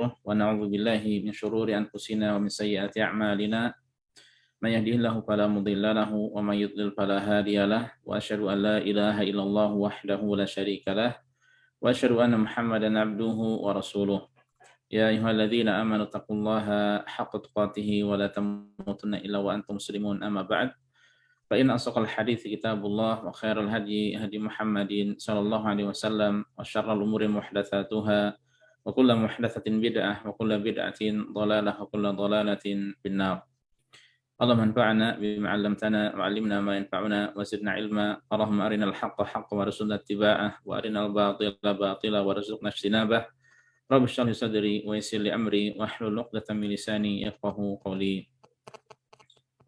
ونعوذ بالله من شرور أنفسنا ومن سيئات أعمالنا من يهده الله فلا مضل له ومن يضلل فلا هادي له وأشهد أن لا إله إلا الله وحده لا شريك له وأشهد أن محمدا عبده ورسوله يا أيها الذين آمنوا اتقوا الله حق تقاته ولا تموتن إلا وأنتم مسلمون أما بعد فإن أصدق الحديث كتاب الله وخير الهدي هدي محمد صلى الله عليه وسلم وشر الأمور محدثاتها وكل محدثة بدعة وكل بدعة ضلالة وكل ضلالة في النار. اللهم انفعنا بما علمتنا وعلمنا ما ينفعنا وزدنا علما. اللهم أرنا الحق حقا وارزقنا اتباعه وأرنا الباطل باطلا وارزقنا اجتنابه. رب اشرح لي صدري ويسر لي أمري واحلل عقدة من لساني يفقهوا قولي.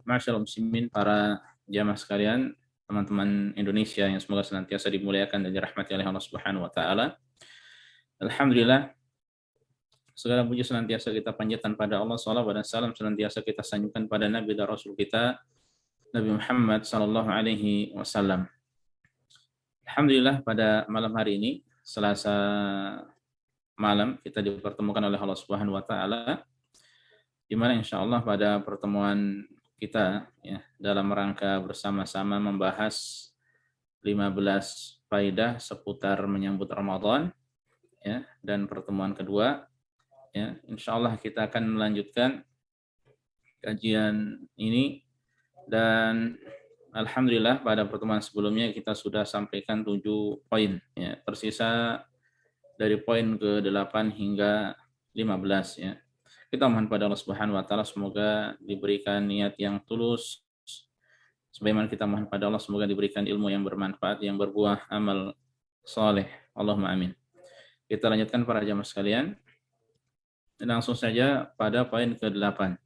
Ma'asyiral muslimin, para jamaah sekalian, teman-teman Indonesia yang semoga senantiasa dimuliakan dan dirahmati oleh Allah Subhanahu wa taala. Alhamdulillah, segala puji senantiasa kita panjatkan pada Allah, salawat dan salam senantiasa kita sanjungkan pada Nabi dan Rasul kita, Nabi Muhammad sallallahu alaihi wasallam. Alhamdulillah, pada malam hari ini, Selasa malam, kita dipertemukan oleh Allah Subhanahu wa taala, di mana insyaallah pada pertemuan kita ya, dalam rangka bersama-sama membahas 15 faedah seputar menyambut Ramadan ya, dan pertemuan kedua ya, insyaallah kita akan melanjutkan kajian ini, dan alhamdulillah pada pertemuan sebelumnya kita sudah sampaikan 7 poin ya, tersisa dari poin ke-8 hingga 15 ya. Kita mohon pada Allah Subhanahu wa taala semoga diberikan niat yang tulus. Sebagaimana kita mohon pada Allah semoga diberikan ilmu yang bermanfaat, yang berbuah amal saleh. Allahumma amin. Kita lanjutkan para jamaah sekalian. Dan langsung saja pada poin ke-8.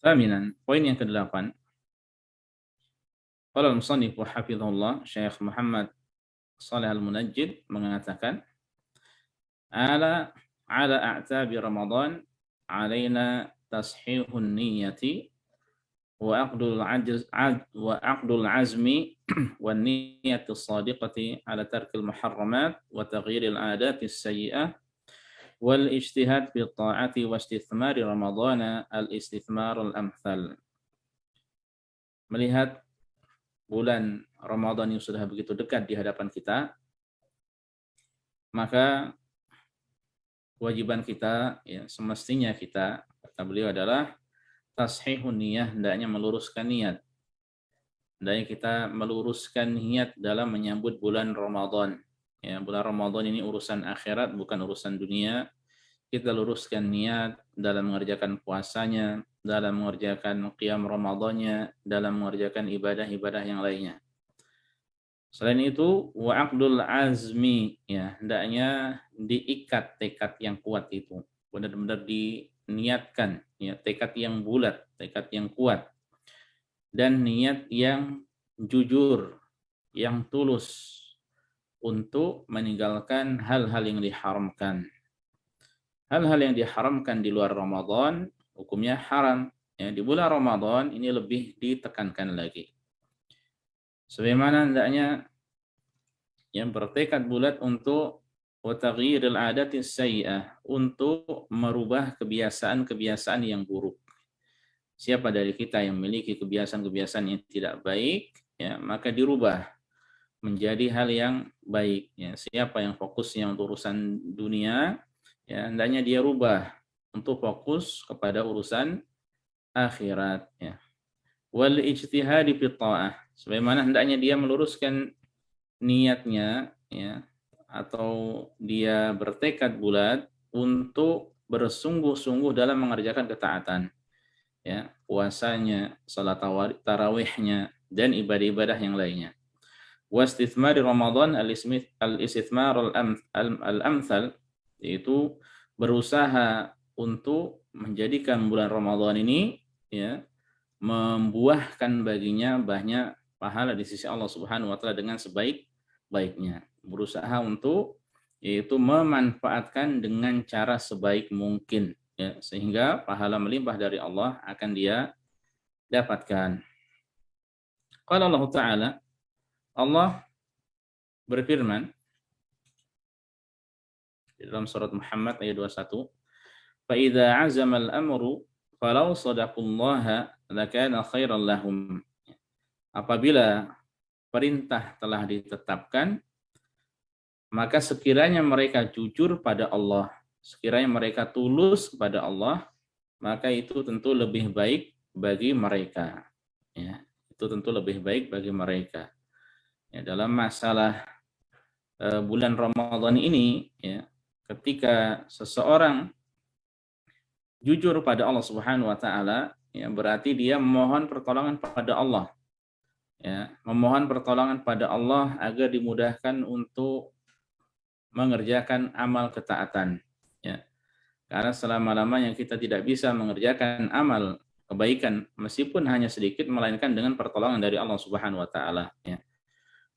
Thaminan, poin yang ke-8. Qala al-musannif hafizahullah Syekh Muhammad Shalih Al-Munajjid mengatakan, ala a'tabi Ramadan alaina tashihun niyyati wa aqdul azmi wan niyyati as-sadiqati ala tarkil muharramat wa taghyiril adati as-sayyi'ah wal ijtihad fi ta'ati wa istithmari Ramadhan al-istithmar al-amthal. Melihat bulan Ramadan yang sudah begitu dekat di hadapan kita, maka kewajiban kita ya, semestinya kita, kata beliau, adalah tashihun niyah, hendaknya meluruskan niat. Hendaknya kita meluruskan niat dalam menyambut bulan Ramadan. Ya, bulan Ramadan ini urusan akhirat, bukan urusan dunia. Kita luruskan niat dalam mengerjakan puasanya, dalam mengerjakan qiyam Ramadannya, dalam mengerjakan ibadah-ibadah yang lainnya. Selain itu, wa aqdul azmi, ya, hendaknya diikat tekad yang kuat itu. Benar-benar diniatkan, ya, tekad yang bulat, tekad yang kuat. Dan niat yang jujur, yang tulus untuk meninggalkan hal-hal yang diharamkan. Hal-hal yang diharamkan di luar Ramadan, hukumnya haram. Ya, di bulan Ramadan ini lebih ditekankan lagi. Sebagaimana hendaknya yang bertekad bulat untuk wataghyiril adati sayyi'ah, untuk merubah kebiasaan-kebiasaan yang buruk. Siapa dari kita yang memiliki kebiasaan-kebiasaan yang tidak baik, ya, maka dirubah menjadi hal yang baik. Ya. Siapa yang fokusnya untuk urusan dunia, ya, hendaknya dia rubah untuk fokus kepada urusan akhirat. Ya. Wal ijtihadi fi ta'ah, sebagaimana hendaknya dia meluruskan niatnya, ya, atau dia bertekad bulat untuk bersungguh-sungguh dalam mengerjakan ketaatan, ya, puasanya, salat tarawihnya, dan ibadah-ibadah yang lainnya. Wastithmari Ramadan al-istithmar al-amthal, yaitu berusaha untuk menjadikan bulan Ramadan ini, ya, membuahkan baginya banyak pahala di sisi Allah Subhanahu wa taala dengan sebaik-baiknya. Berusaha untuk yaitu memanfaatkan dengan cara sebaik mungkin, ya, sehingga pahala melimpah dari Allah akan dia dapatkan. Qala Allah Ta'ala, Allah berfirman, di dalam surat Muhammad ayat 21. Fa idza azama al-amru falau sadaqullaha lakana khairan lahum. Apabila perintah telah ditetapkan, maka sekiranya mereka jujur pada Allah, sekiranya mereka tulus kepada Allah, maka itu tentu lebih baik bagi mereka. Ya, itu tentu lebih baik bagi mereka. Ya, dalam masalah bulan Ramadan ini, ya, ketika seseorang jujur pada Allah Subhanahu wa taala, ya, berarti dia memohon pertolongan pada Allah. Ya, memohon pertolongan pada Allah agar dimudahkan untuk mengerjakan amal ketaatan. Ya. Karena selama-lamanya kita tidak bisa mengerjakan amal kebaikan meskipun hanya sedikit, melainkan dengan pertolongan dari Allah Subhanahu wa taala, ya.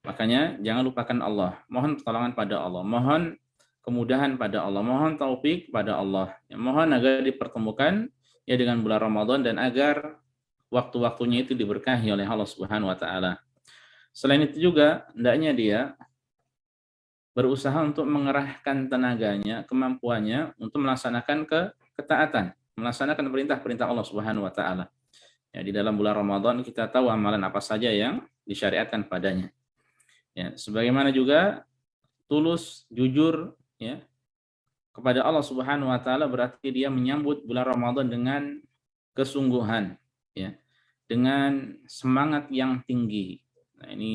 Makanya jangan lupakan Allah, mohon pertolongan pada Allah, mohon kemudahan pada Allah, mohon taufik pada Allah. Ya, mohon agar dipertemukan ya dengan bulan Ramadan dan agar waktu-waktunya itu diberkahi oleh Allah Subhanahu wa taala. Selain itu juga hendaknya dia berusaha untuk mengerahkan tenaganya, kemampuannya untuk melaksanakan ketaatan, melaksanakan perintah-perintah Allah Subhanahu wa taala. Ya, di dalam bulan Ramadan kita tahu amalan apa saja yang disyariatkan padanya. Ya, sebagaimana juga tulus, jujur, ya, kepada Allah Subhanahu wa taala berarti dia menyambut bulan Ramadan dengan kesungguhan, ya, dengan semangat yang tinggi. Nah, ini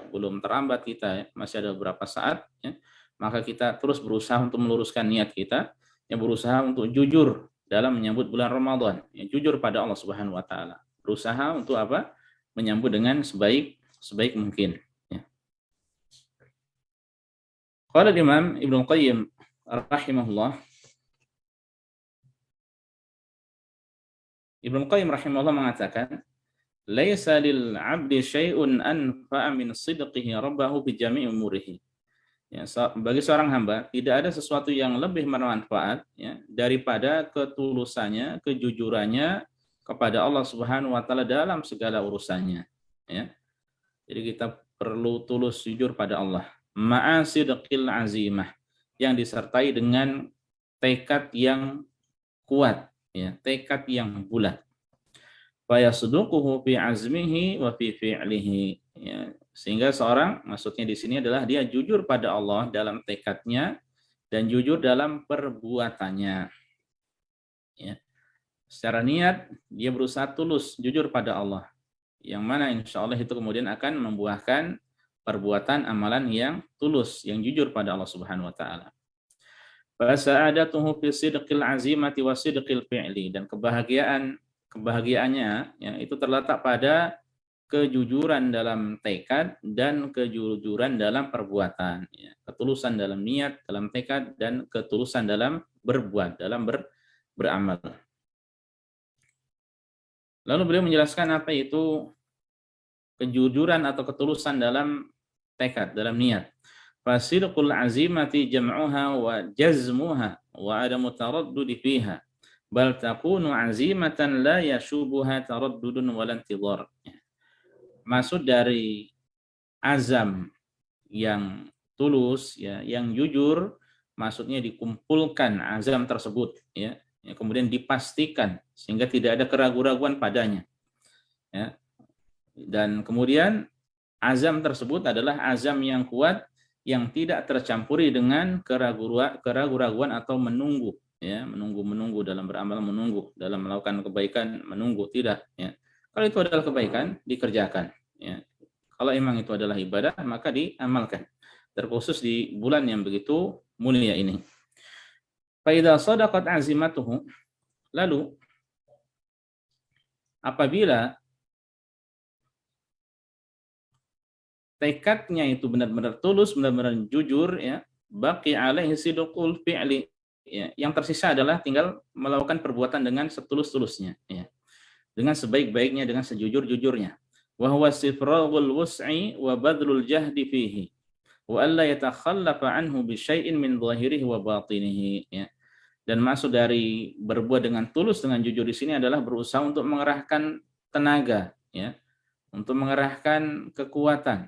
belum terlambat kita, ya, masih ada beberapa saat, ya. Maka kita terus berusaha untuk meluruskan niat kita, yang berusaha untuk jujur dalam menyambut bulan Ramadan, ya, jujur pada Allah Subhanahu wa taala. Berusaha untuk apa? Menyambut dengan sebaik mungkin. Qala Imam Ibnu Qayyim rahimahullah, Ibnu Qayyim rahimahullah mengatakan, laisa lil 'abdi syai'un anfa'a min sidqihi rabbahu bi jami'i umurihi. Ya, bagi seorang hamba tidak ada sesuatu yang lebih bermanfaat, ya, daripada ketulusannya, kejujurannya kepada Allah Subhanahu wa taala dalam segala urusannya, ya. Jadi kita perlu tulus jujur pada Allah. Ma'asidqil azimah, yang disertai dengan tekad yang kuat, ya, tekad yang bulat. Fa yasduquhu fi azmihi wa fi fi'lihi, ya, sehingga seorang, maksudnya di sini adalah dia jujur pada Allah dalam tekadnya dan jujur dalam perbuatannya, ya. Secara niat dia berusaha tulus jujur pada Allah, yang mana insya Allah itu kemudian akan membuahkan perbuatan amalan yang tulus, yang jujur pada Allah Subhanahu wa taala. Fasa'adatuhu fi sidqil azimati wa sidqil fi'li, dan kebahagiaannya, ya, itu terletak pada kejujuran dalam tekad dan kejujuran dalam perbuatan, ya. Ketulusan dalam niat, dalam tekad, dan ketulusan dalam berbuat, dalam beramal. Lalu beliau menjelaskan apa itu kejujuran atau ketulusan dalam tekad, dalam niat. Fasidqul azimati jam'uha wa jazmuha wa adamu taraddudi fiha, bal takunu azimatan la yashubuha taraddudun wal intidhar. Maksud dari azam yang tulus, ya, yang jujur, maksudnya dikumpulkan azam tersebut, ya, kemudian dipastikan sehingga tidak ada keraguan-raguan padanya, ya. Dan kemudian azam tersebut adalah azam yang kuat, yang tidak tercampuri dengan keraguan-raguan atau menunggu, ya, menunggu dalam beramal, menunggu dalam melakukan kebaikan, menunggu, tidak, ya. Kalau itu adalah kebaikan, dikerjakan, ya. Kalau memang itu adalah ibadah, maka diamalkan, terkhusus di bulan yang begitu mulia ini. Fa idza sadaqat azimatuhu, lalu apabila tekadnya itu benar-benar tulus, benar-benar jujur, ya, baqi alaihi sidqul fi'li, ya, yang tersisa adalah tinggal melakukan perbuatan dengan setulus-tulusnya, ya, dengan sebaik-baiknya, dengan sejujur-jujurnya. Wa huwa istifraghul wus'i wa badlul jahdi fihi wa alla yatakhallafa anhu bi syai'in min dhahirihi wa batinihi, ya. Dan maksud dari berbuat dengan tulus, dengan jujur di sini adalah berusaha untuk mengerahkan tenaga, ya, untuk mengerahkan kekuatan,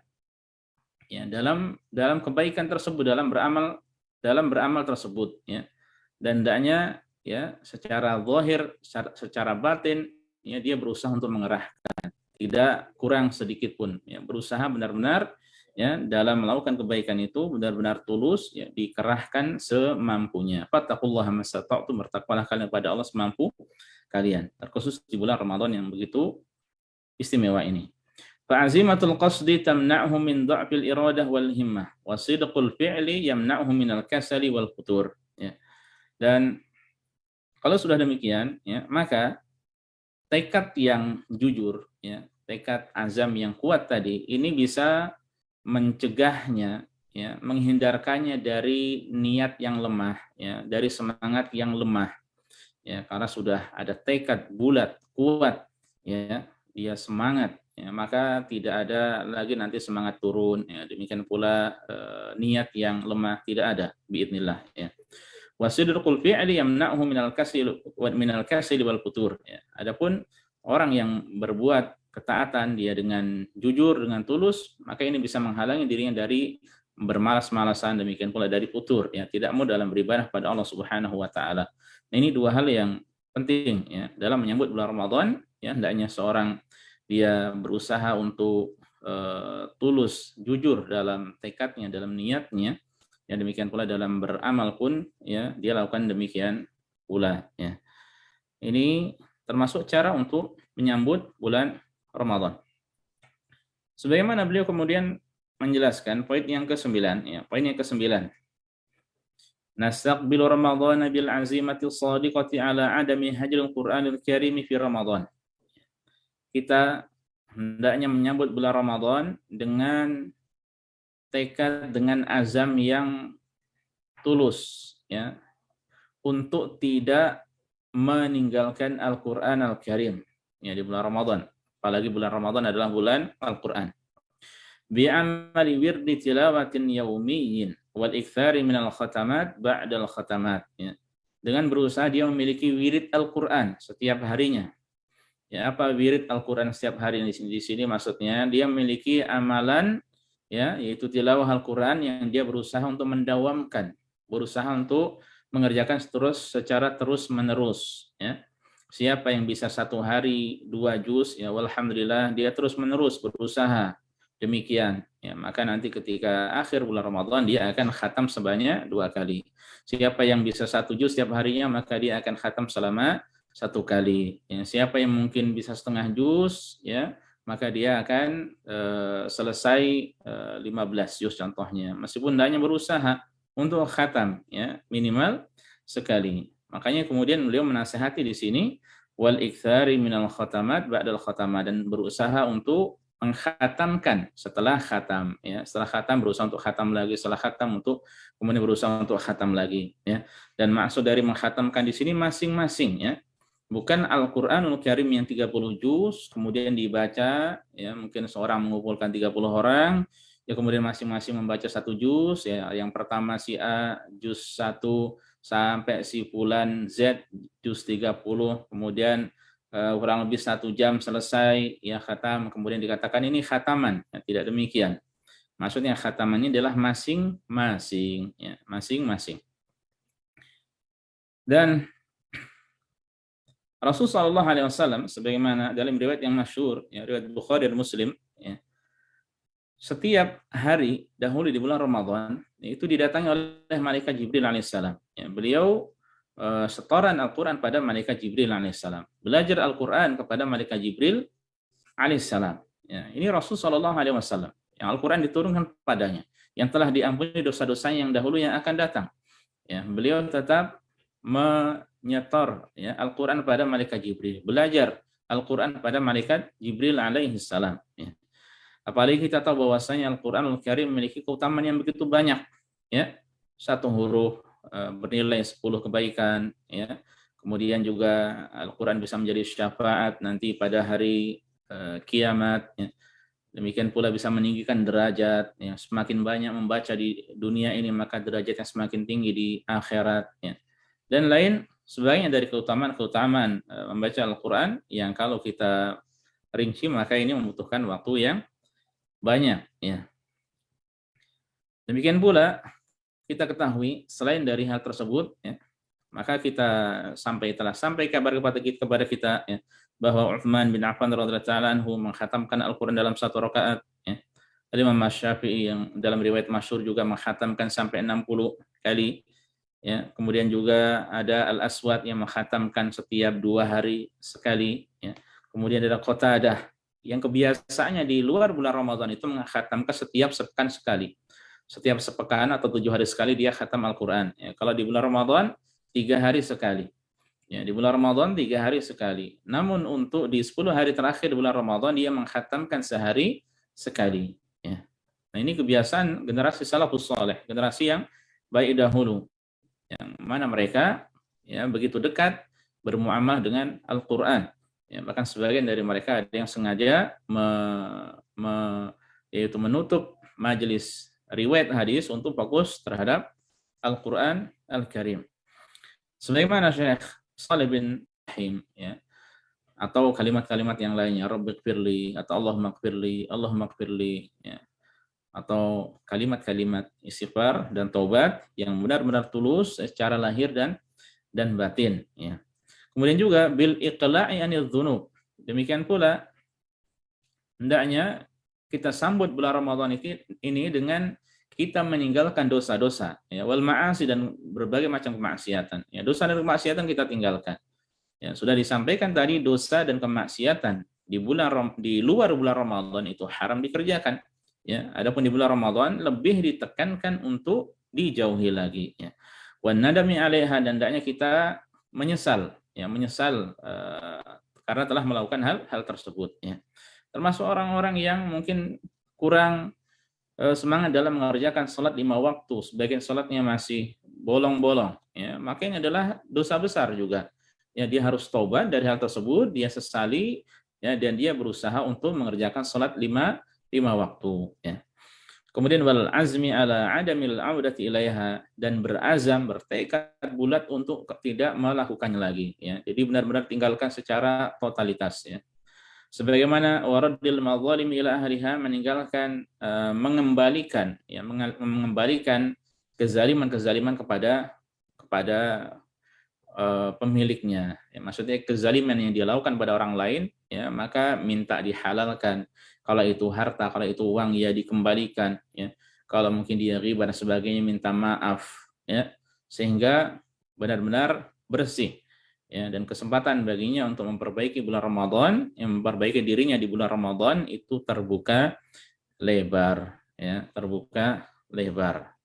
ya, dalam kebaikan tersebut, dalam beramal, dalam beramal tersebut, ya. Dan hendaknya ya secara zahir, secara batin, ya dia berusaha untuk mengerahkan, tidak kurang sedikit pun, ya berusaha benar-benar ya dalam melakukan kebaikan itu benar-benar tulus, ya dikerahkan semampunya. Fattaqullaha mastata'tum, bertakwalah kalian kepada Allah semampu kalian, terkhusus di bulan Ramadan yang begitu istimewa ini. Fa'azimatul qasdi tamna'hu min dha'fil iradah wal himmah, wa sidqul fi'li yamna'hu minal kasali wal futur. Ya. Dan kalau sudah demikian, ya, maka tekad yang jujur, ya, tekad azam yang kuat tadi, ini bisa mencegahnya, ya, menghindarkannya dari niat yang lemah, ya, dari semangat yang lemah, ya, karena sudah ada tekad bulat, kuat, ya, dia semangat, ya, maka tidak ada lagi nanti semangat turun, ya, demikian pula niat yang lemah tidak ada, biidznillah, ya. Wasidqul fi'li yamna'hu minal kasli wal futur. Ya. Adapun orang yang berbuat ketaatan dia dengan jujur, dengan tulus, maka ini bisa menghalangi dirinya dari bermalas-malasan, demikian pula dari futur, ya, tidak mau dalam beribadah pada Allah Subhanahu wa taala. Nah, ini dua hal yang penting ya dalam menyambut bulan Ramadan, ya, hendaknya seorang dia berusaha untuk tulus, jujur dalam tekadnya, dalam niatnya. Ya, demikian pula dalam beramal pun ya dia lakukan demikian pula, ya. Ini termasuk cara untuk menyambut bulan Ramadan. Sebagaimana beliau kemudian menjelaskan poin yang ke-9, ya, poin yang ke-9. Nastaqbilu Ramadhan bil azimati shadiqati ala adami hajril Qur'anil Karim fi Ramadan. Kita hendaknya menyambut bulan Ramadan dengan tekad, dengan azam yang tulus, ya, untuk tidak meninggalkan Al-Qur'an Al-Karim, ya, di bulan Ramadan. Apalagi bulan Ramadan adalah bulan Al-Qur'an. Bi'amali wirdi tilawatin yawmiyyin wal iktsari minal khatamat ba'dal khatamat, ya. Dengan berusaha dia memiliki wirid Al-Qur'an setiap harinya. Ya, apa wirid Al-Qur'an setiap hari di sini maksudnya dia memiliki amalan, ya, yaitu tilawah Al-Qur'an yang dia berusaha untuk mendawamkan, berusaha untuk mengerjakan secara terus-menerus, ya. Siapa yang bisa 1 hari 2 juz, ya walhamdulillah dia terus-menerus berusaha demikian, ya, maka nanti ketika akhir bulan Ramadan dia akan khatam sebanyak 2 kali. Siapa yang bisa 1 juz setiap harinya maka dia akan khatam selama 1 kali. Ya, siapa yang mungkin bisa setengah juz, ya, maka dia akan selesai 15 juz contohnya. Meskipun hanya berusaha untuk khatam, ya, minimal sekali. Makanya kemudian beliau menasihati di sini wal iktsari minal khatamat ba'dal khatamat, dan berusaha untuk mengkhatamkan setelah khatam, ya. Setelah khatam berusaha untuk khatam lagi, setelah khatam untuk kemudian berusaha untuk khatam lagi, ya. Dan maksud dari mengkhatamkan di sini masing-masing, ya. Bukan Al-Qur'anul Karim yang 30 juz kemudian dibaca, ya, mungkin seorang mengumpulkan 30 orang, ya, kemudian masing-masing membaca 1 juz, ya. Yang pertama si A juz 1 sampai si fulan Z juz 30, kemudian kurang lebih 1 jam selesai, ya, khatam, kemudian dikatakan ini khataman, ya, tidak demikian. Maksudnya khatamannya adalah masing-masing, ya, masing-masing. Dan Rasulullah Shallallahu Alaihi Wasallam sebagaimana dalam riwayat yang masyhur, ya, riwayat Bukhari dan Muslim, ya, setiap hari dahulu di bulan Ramadan itu didatangi oleh malaikat Jibril alaihissalam. Ya, beliau setoran Al-Quran pada malaikat Jibril alaihissalam. Belajar Al-Quran kepada malaikat Jibril alaihissalam. Ya, ini Rasul Shallallahu Alaihi Wasallam. Yang Al-Quran diturunkan padanya, yang telah diampuni dosa-dosanya yang dahulu yang akan datang. Ya, beliau tetap menyetor, ya, Al-Quran pada malaikat Jibril. Belajar Al-Quran pada malaikat Jibril alaihissalam. Ya. Apalagi kita tahu bahwasanya Al-Qur'anul Karim memiliki keutamaan yang begitu banyak, ya. 1 huruf bernilai 10 kebaikan, ya. Kemudian juga Al-Qur'an bisa menjadi syafaat nanti pada hari kiamat, ya. Demikian pula bisa meninggikan derajat, ya. Semakin banyak membaca di dunia ini maka derajatnya semakin tinggi di akhirat, ya. Dan lain sebagainya dari keutamaan-keutamaan membaca Al-Qur'an yang kalau kita rinci maka ini membutuhkan waktu yang banyak, ya. Demikian pula kita ketahui selain dari hal tersebut, ya, maka kita telah sampai kabar kepada kita, ya, bahwa Utsman bin Affan radhiyallahu taala anhu mengkhatamkan Al-Qur'an dalam satu rakaat, ya. Imam Syafi'i yang dalam riwayat masyhur juga mengkhatamkan sampai 60 kali, ya. Kemudian juga ada Al-Aswad yang mengkhatamkan setiap 2 hari sekali, ya. Kemudian ada Qatadah yang kebiasaannya di luar bulan Ramadan itu mengkhatamkan setiap sepekan sekali. Setiap sepekan atau 7 hari sekali dia khatam Al-Quran. Ya, kalau di bulan Ramadan 3 hari sekali. Ya, di bulan Ramadan 3 hari sekali. Namun untuk di 10 hari terakhir bulan Ramadan dia mengkhatamkan sehari sekali. Ya. Nah, ini kebiasaan generasi salafus saleh, generasi yang baik dahulu, yang mana mereka ya begitu dekat bermuamalah dengan Al-Quran. Ya, bahkan sebagian dari mereka ada yang sengaja yaitu menutup majelis riwayat hadis untuk fokus terhadap Al-Quran Al-Karim. Sebagaimana Syekh Shalih bin Rahim, ya, atau kalimat-kalimat yang lainnya, Rabbighfirli atau Allahumma gfirli, ya, atau kalimat-kalimat istighfar dan taubat yang benar-benar tulus secara lahir dan batin, ya. Kemudian juga bil iqla'i anil dzunub. Demikian pula hendaknya kita sambut bulan Ramadan ini dengan kita meninggalkan dosa-dosa, ya, wal ma'asi, dan berbagai macam kemaksiatan. Ya, dosa dan kemaksiatan kita tinggalkan. Ya, sudah disampaikan tadi dosa dan kemaksiatan di luar bulan Ramadan itu haram dikerjakan. Ya, adapun di bulan Ramadan lebih ditekankan untuk dijauhi lagi. Ya. Wan nadami 'alaiha, dan hendaknya kita menyesal, ya, karena telah melakukan hal tersebut, ya. Termasuk orang-orang yang mungkin kurang semangat dalam mengerjakan salat 5 waktu, sebagian salatnya masih bolong-bolong, ya, maka ini adalah dosa besar juga. Ya, dia harus taubat dari hal tersebut, dia sesali, ya, dan dia berusaha untuk mengerjakan salat 5 waktu, ya. Kemudian wal azmi ala adamil audati ilaiha, dan berazam, bertekad bulat untuk tidak melakukannya lagi, ya. Jadi benar-benar tinggalkan secara totalitas, ya. Sebagaimana waraddil madzalim ila ahliha, meninggalkan mengembalikan kezaliman kepada pemiliknya. Ya, maksudnya kezaliman yang dia lakukan pada orang lain, ya, maka minta dihalalkan. Kalau itu harta, kalau itu uang, ya dikembalikan, ya. Kalau mungkin dia riba dan sebagainya, minta maaf, ya, sehingga benar-benar bersih, ya, dan kesempatan baginya untuk memperbaiki bulan Ramadan, yang memperbaiki dirinya di bulan Ramadan itu terbuka lebar, ya, terbuka lebar.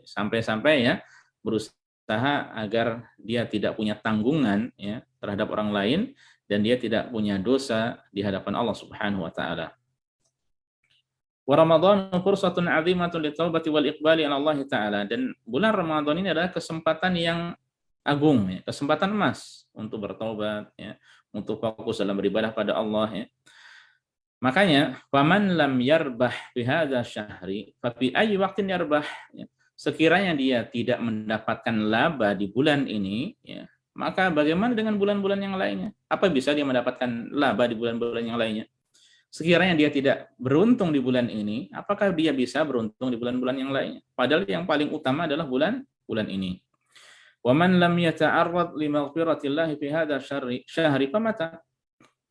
Sampai-sampai, ya, berusaha agar dia tidak punya tanggungan, ya, terhadap orang lain, dan dia tidak punya dosa di hadapan Allah Subhanahu wa taala. Wa Ramadan fursatun 'azimatun litaubati wal iqbali 'ala Allah taala, dan bulan Ramadan ini adalah kesempatan yang agung, ya, kesempatan emas untuk bertaubat, ya, untuk fokus dalam beribadah pada Allah, ya. Makanya faman lam yarbah fi hadza syahri fa fi ayyi waqtin yarbah, ya. Sekiranya dia tidak mendapatkan laba di bulan ini, ya, maka bagaimana dengan bulan-bulan yang lainnya? Apa bisa dia mendapatkan laba di bulan-bulan yang lainnya? Sekiranya dia tidak beruntung di bulan ini, apakah dia bisa beruntung di bulan-bulan yang lainnya? Padahal yang paling utama adalah bulan ini. Wa man lam yata'arrad li maghfiratillahi fi hadzal syahri famata.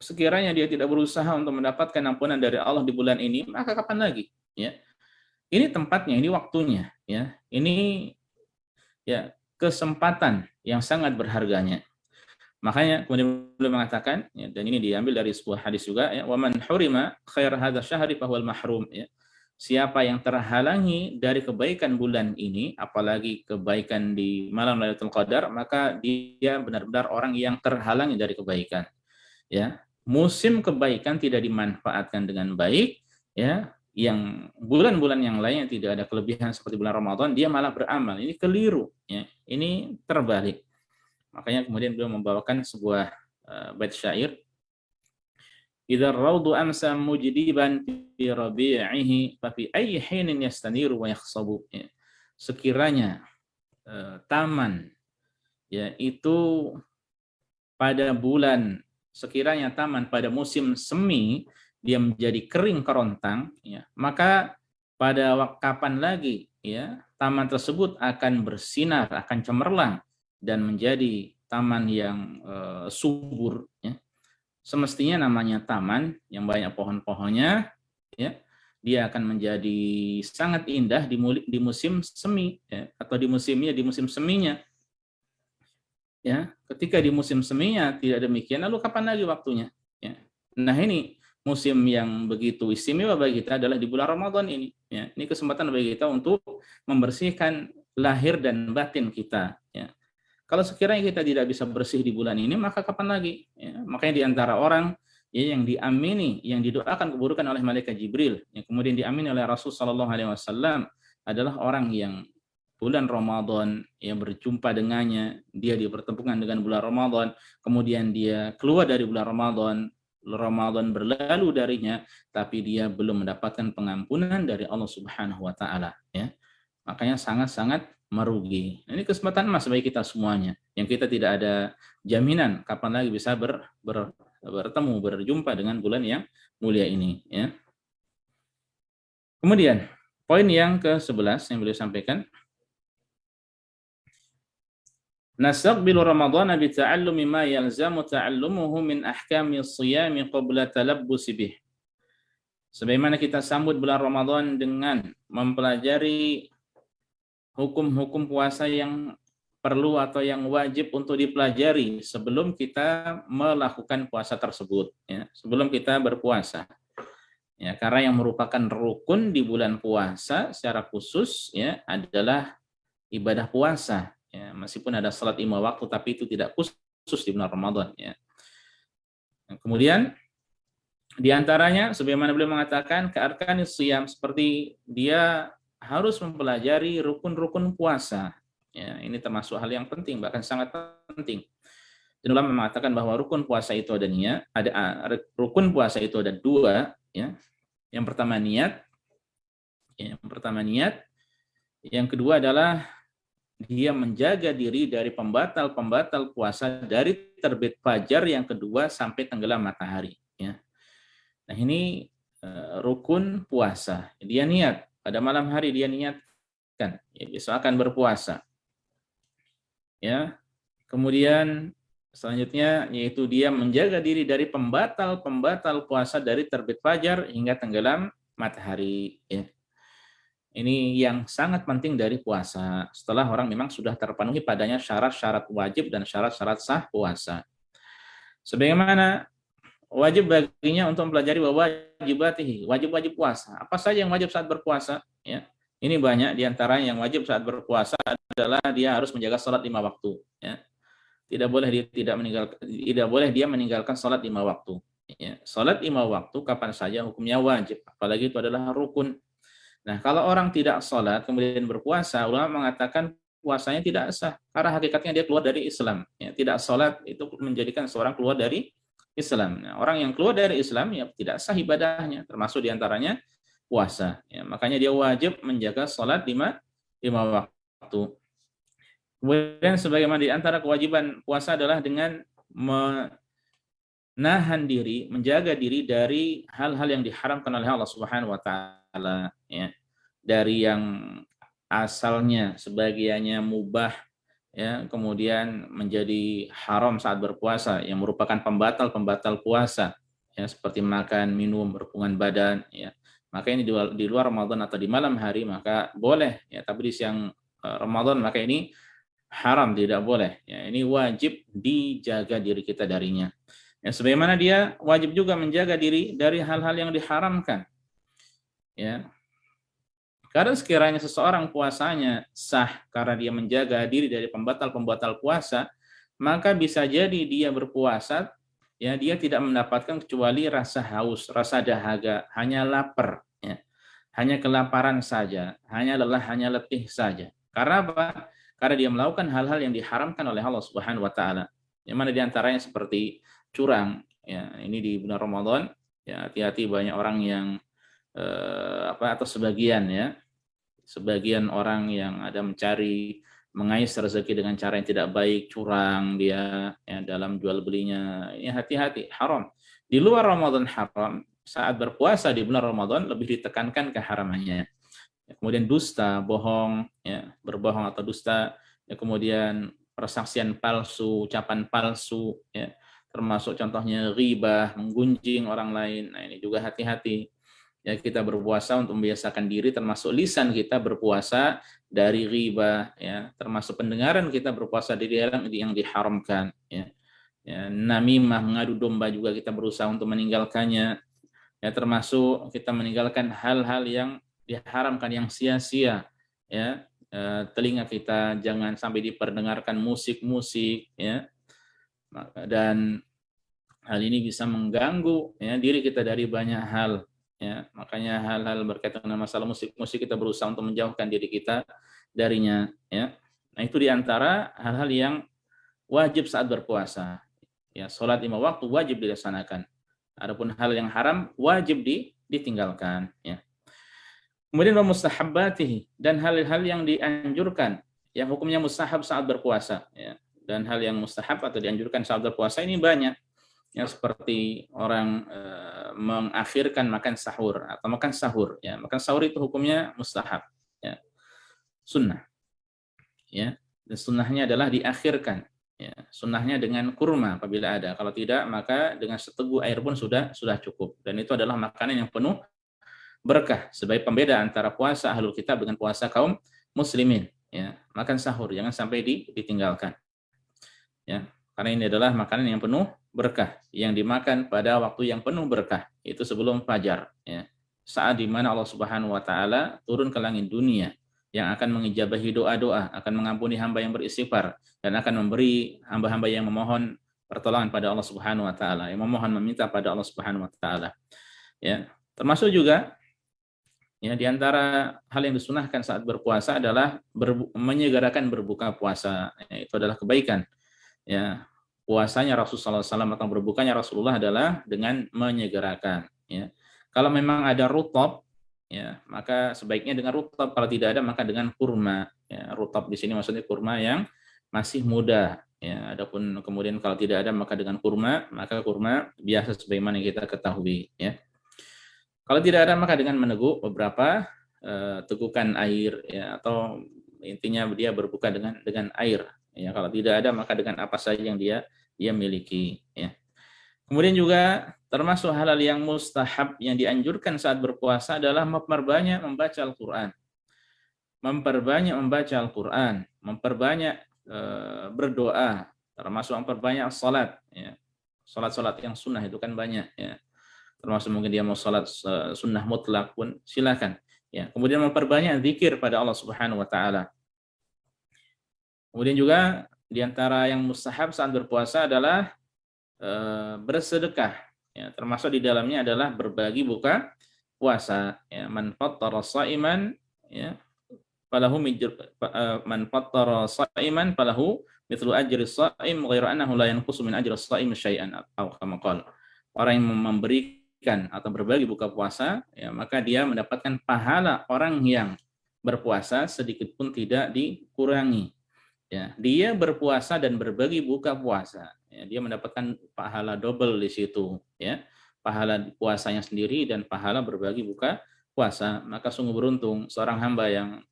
Sekiranya dia tidak berusaha untuk mendapatkan ampunan dari Allah di bulan ini, maka kapan lagi? Ya. Ini tempatnya, ini waktunya, ya. Ini, ya, kesempatan yang sangat berharganya. Makanya kemudian beliau mengatakan, ya, dan ini diambil dari sebuah hadis juga, ya, wa man hurima khair hadzal syahri fa huwal mahrum, ya. Siapa yang terhalangi dari kebaikan bulan ini, apalagi kebaikan di malam Lailatul Qadar, maka dia benar-benar orang yang terhalangi dari kebaikan, ya. Musim kebaikan tidak dimanfaatkan dengan baik, ya. Yang bulan-bulan yang lain yang tidak ada kelebihan seperti bulan Ramadan, dia malah beramal. Ini keliru, ya. Ini terbalik. Makanya kemudian beliau membawakan sebuah bait syair. Idza ar-raudu amsa mujdiban fi rabi'ihi fa fi ayyi hinin yastaniru wa yakhsabu. Ya. Sekiranya taman, ya, itu sekiranya taman pada musim semi dia menjadi kering kerontang, ya, maka pada kapan lagi, ya, taman tersebut akan bersinar, akan cemerlang dan menjadi taman yang subur, ya. Semestinya namanya taman yang banyak pohon-pohonnya, ya, dia akan menjadi sangat indah di musim semi, ya, atau di musim seminya, ya. Ketika di musim seminya tidak demikian, lalu kapan lagi waktunya, ya. Nah, ini musim yang begitu istimewa bagi kita adalah di bulan Ramadan ini, ya. Ini kesempatan bagi kita untuk membersihkan lahir dan batin kita, ya. Kalau sekiranya kita tidak bisa bersih di bulan ini, maka kapan lagi? Ya, makanya di antara orang, ya, yang diamini, yang didoakan keburukan oleh malaikat Jibril, yang kemudian diamini oleh Rasul Shallallahu Alaihi Wasallam adalah orang yang bulan Ramadan, yang berjumpa dengannya, dia dipertemukan dengan bulan Ramadan, kemudian dia keluar dari bulan Ramadan, Ramadan berlalu darinya, tapi dia belum mendapatkan pengampunan dari Allah Subhanahu Wa Taala. Ya, makanya sangat-sangat merugi. Ini kesempatan emas bagi kita semuanya, yang kita tidak ada jaminan kapan lagi bisa bertemu, berjumpa dengan bulan yang mulia ini, ya. Kemudian poin yang ke-11 yang beliau sampaikan, nastaqbilu Ramadhana bi ta'allumi ma yalzamu ta'allumuhu min ahkami shiyami qabla talabbusi bih. Sebagaimana kita sambut bulan Ramadan dengan mempelajari hukum-hukum puasa yang perlu atau yang wajib untuk dipelajari sebelum kita melakukan puasa tersebut, ya, sebelum kita berpuasa, ya, karena yang merupakan rukun di bulan puasa secara khusus, ya, adalah ibadah puasa, ya, meskipun ada salat 5 waktu tapi itu tidak khusus di bulan Ramadan, ya. Kemudian di antaranya sebagaimana beliau mengatakan kearkanis shiyam, seperti dia harus mempelajari rukun-rukun puasa. Ya, ini termasuk hal yang penting, bahkan sangat penting. Dan ulama mengatakan bahwa rukun puasa itu rukun puasa itu ada 2, ya. Yang pertama niat, yang kedua adalah dia menjaga diri dari pembatal-pembatal puasa dari terbit fajar yang kedua sampai tenggelam matahari, ya. Nah, ini rukun puasa. Dia niat pada malam hari, dia niatkan, ya, besok akan berpuasa. Ya. Kemudian selanjutnya yaitu dia menjaga diri dari pembatal-pembatal puasa dari terbit fajar hingga tenggelam matahari, ya. Ini yang sangat penting dari puasa. Setelah orang memang sudah terpenuhi padanya syarat-syarat wajib dan syarat-syarat sah puasa. Sebagaimana wajib baginya untuk mempelajari wajibatihi, wajib-wajib puasa. Apa saja yang wajib saat berpuasa? Ya, ini banyak. Di antara yang wajib saat berpuasa adalah dia harus menjaga sholat 5 waktu. Ya, tidak boleh dia meninggalkan sholat 5 waktu. Ya, sholat 5 waktu kapan saja hukumnya wajib. Apalagi itu adalah rukun. Nah, kalau orang tidak sholat kemudian berpuasa, ulama mengatakan puasanya tidak sah. Karena hakikatnya dia keluar dari Islam. Ya, tidak sholat itu menjadikan seorang keluar dari Islam. Nah, orang yang keluar dari Islam ya tidak sah ibadahnya, termasuk diantaranya puasa. Ya, makanya dia wajib menjaga sholat 5 waktu. Kemudian sebagaimana di antara kewajiban puasa adalah dengan menahan diri, menjaga diri dari hal-hal yang diharamkan oleh Allah Subhanahu wa taala, ya. Dari yang asalnya sebagiannya mubah, ya, kemudian menjadi haram saat berpuasa yang merupakan pembatal puasa, ya, seperti makan, minum, berhubungan badan, ya. Maka ini di luar Ramadan atau di malam hari maka boleh, ya, tapi di siang Ramadan maka ini haram, tidak boleh, ya. Ini wajib dijaga diri kita darinya. Ya, sebagaimana dia wajib juga menjaga diri dari hal-hal yang diharamkan, ya. Karena sekiranya seseorang puasanya sah karena dia menjaga diri dari pembatal puasa, maka bisa jadi dia berpuasa, ya, dia tidak mendapatkan kecuali rasa haus, rasa dahaga, hanya lapar, ya. Hanya kelaparan saja, hanya lelah, hanya letih saja. Karena apa? Karena dia melakukan hal-hal yang diharamkan oleh Allah Subhanahu wa taala. Yang mana diantaranya seperti curang, ya. Ini di bulan Ramadan, ya, hati-hati banyak orang yang atau sebagian orang yang ada mengais rezeki dengan cara yang tidak baik, curang dia, ya, dalam jual belinya. Ini hati-hati, haram. Di luar Ramadan haram, saat berpuasa di bulan Ramadan lebih ditekankan keharamannya. kemudian dusta, bohong, ya, berbohong atau dusta, ya, kemudian persaksian palsu, ucapan palsu, ya, termasuk contohnya ghibah, menggunjing orang lain. Nah, ini juga hati-hati. Ya, kita berpuasa untuk membiasakan diri, termasuk lisan kita berpuasa dari ghibah, ya, termasuk pendengaran kita berpuasa dari yang diharamkan, ya. Ya, namimah, mengadu domba juga kita berusaha untuk meninggalkannya. Ya, termasuk kita meninggalkan hal-hal yang diharamkan, yang sia-sia, ya. Telinga kita jangan sampai diperdengarkan musik-musik, ya, dan hal ini bisa mengganggu, ya, diri kita dari banyak hal, ya. Makanya hal-hal berkaitan dengan masalah musik-musik kita berusaha untuk menjauhkan diri kita darinya, ya. Nah, itu diantara hal-hal yang wajib saat berpuasa, ya. Sholat 5 waktu wajib dilaksanakan. Adapun hal yang haram wajib ditinggalkan, ya. Kemudian wa mustahabbatihi, dan hal-hal yang dianjurkan yang hukumnya mustahab saat berpuasa, ya. Dan hal yang mustahab atau dianjurkan saat berpuasa ini banyak. Ya, seperti orang mengakhirkan makan sahur atau makan sahur, ya. Makan sahur itu hukumnya mustahab, ya. Sunnah, ya. Dan sunnahnya adalah diakhirkan, ya. Sunnahnya dengan kurma apabila ada. Kalau tidak, maka dengan seteguk air pun sudah cukup. Dan itu adalah makanan yang penuh berkah sebagai pembeda antara puasa ahlul kitab dengan puasa kaum muslimin, ya. Makan sahur jangan sampai ditinggalkan, ya, karena ini adalah makanan yang penuh berkah yang dimakan pada waktu yang penuh berkah, itu sebelum fajar, ya, saat di mana Allah Subhanahu wa taala turun ke langit dunia yang akan mengijabahi doa-doa, akan mengampuni hamba yang beristighfar, dan akan memberi hamba-hamba yang memohon pertolongan pada Allah Subhanahu wa taala, yang memohon meminta pada Allah Subhanahu wa taala, ya. Termasuk juga, ya, di antara hal yang disunahkan saat berpuasa adalah menyegerakan berbuka puasa. Ya, itu adalah kebaikan. Ya, puasanya Rasulullah SAW atau berbukanya Rasulullah adalah dengan menyegerakan. Ya. Kalau memang ada rutab, ya, maka sebaiknya dengan rutab. Kalau tidak ada, maka dengan kurma. Ya, rutab di sini maksudnya kurma yang masih muda. Ya, adapun kemudian kalau tidak ada, maka dengan kurma, maka kurma biasa sebagaimana yang kita ketahui. Ya. Kalau tidak ada, maka dengan meneguk beberapa tegukan air, ya, atau intinya dia berbuka dengan air. Ya, kalau tidak ada, maka dengan apa saja yang dia miliki. Ya. Kemudian juga termasuk hal-hal yang mustahab yang dianjurkan saat berpuasa adalah memperbanyak membaca Al-Quran, memperbanyak membaca Al-Quran, memperbanyak berdoa, termasuk memperbanyak salat. Ya. Salat-salat yang sunnah itu kan banyak. Ya. Termasuk mungkin dia mau sholat sunnah mutlak pun silakan, ya. Kemudian memperbanyak zikir pada Allah Subhanahu wa taala. Kemudian juga di antara yang mustahab saat berpuasa adalah bersedekah, ya. Termasuk di dalamnya adalah berbagi buka puasa, ya. Man fattara shaiman, ya, falahu man fattara shaiman falahu mithlu ajri shaim ghairu annahu la yanqusu min ajri shaim syai'an, atau kama qala. Orang yang memberi atau berbagi buka puasa, ya, maka dia mendapatkan pahala orang yang berpuasa sedikit pun tidak dikurangi. Ya, dia berpuasa dan berbagi buka puasa, ya, dia mendapatkan pahala double di situ, ya, pahala puasanya sendiri dan pahala berbagi buka puasa. Maka sungguh beruntung seorang hamba yang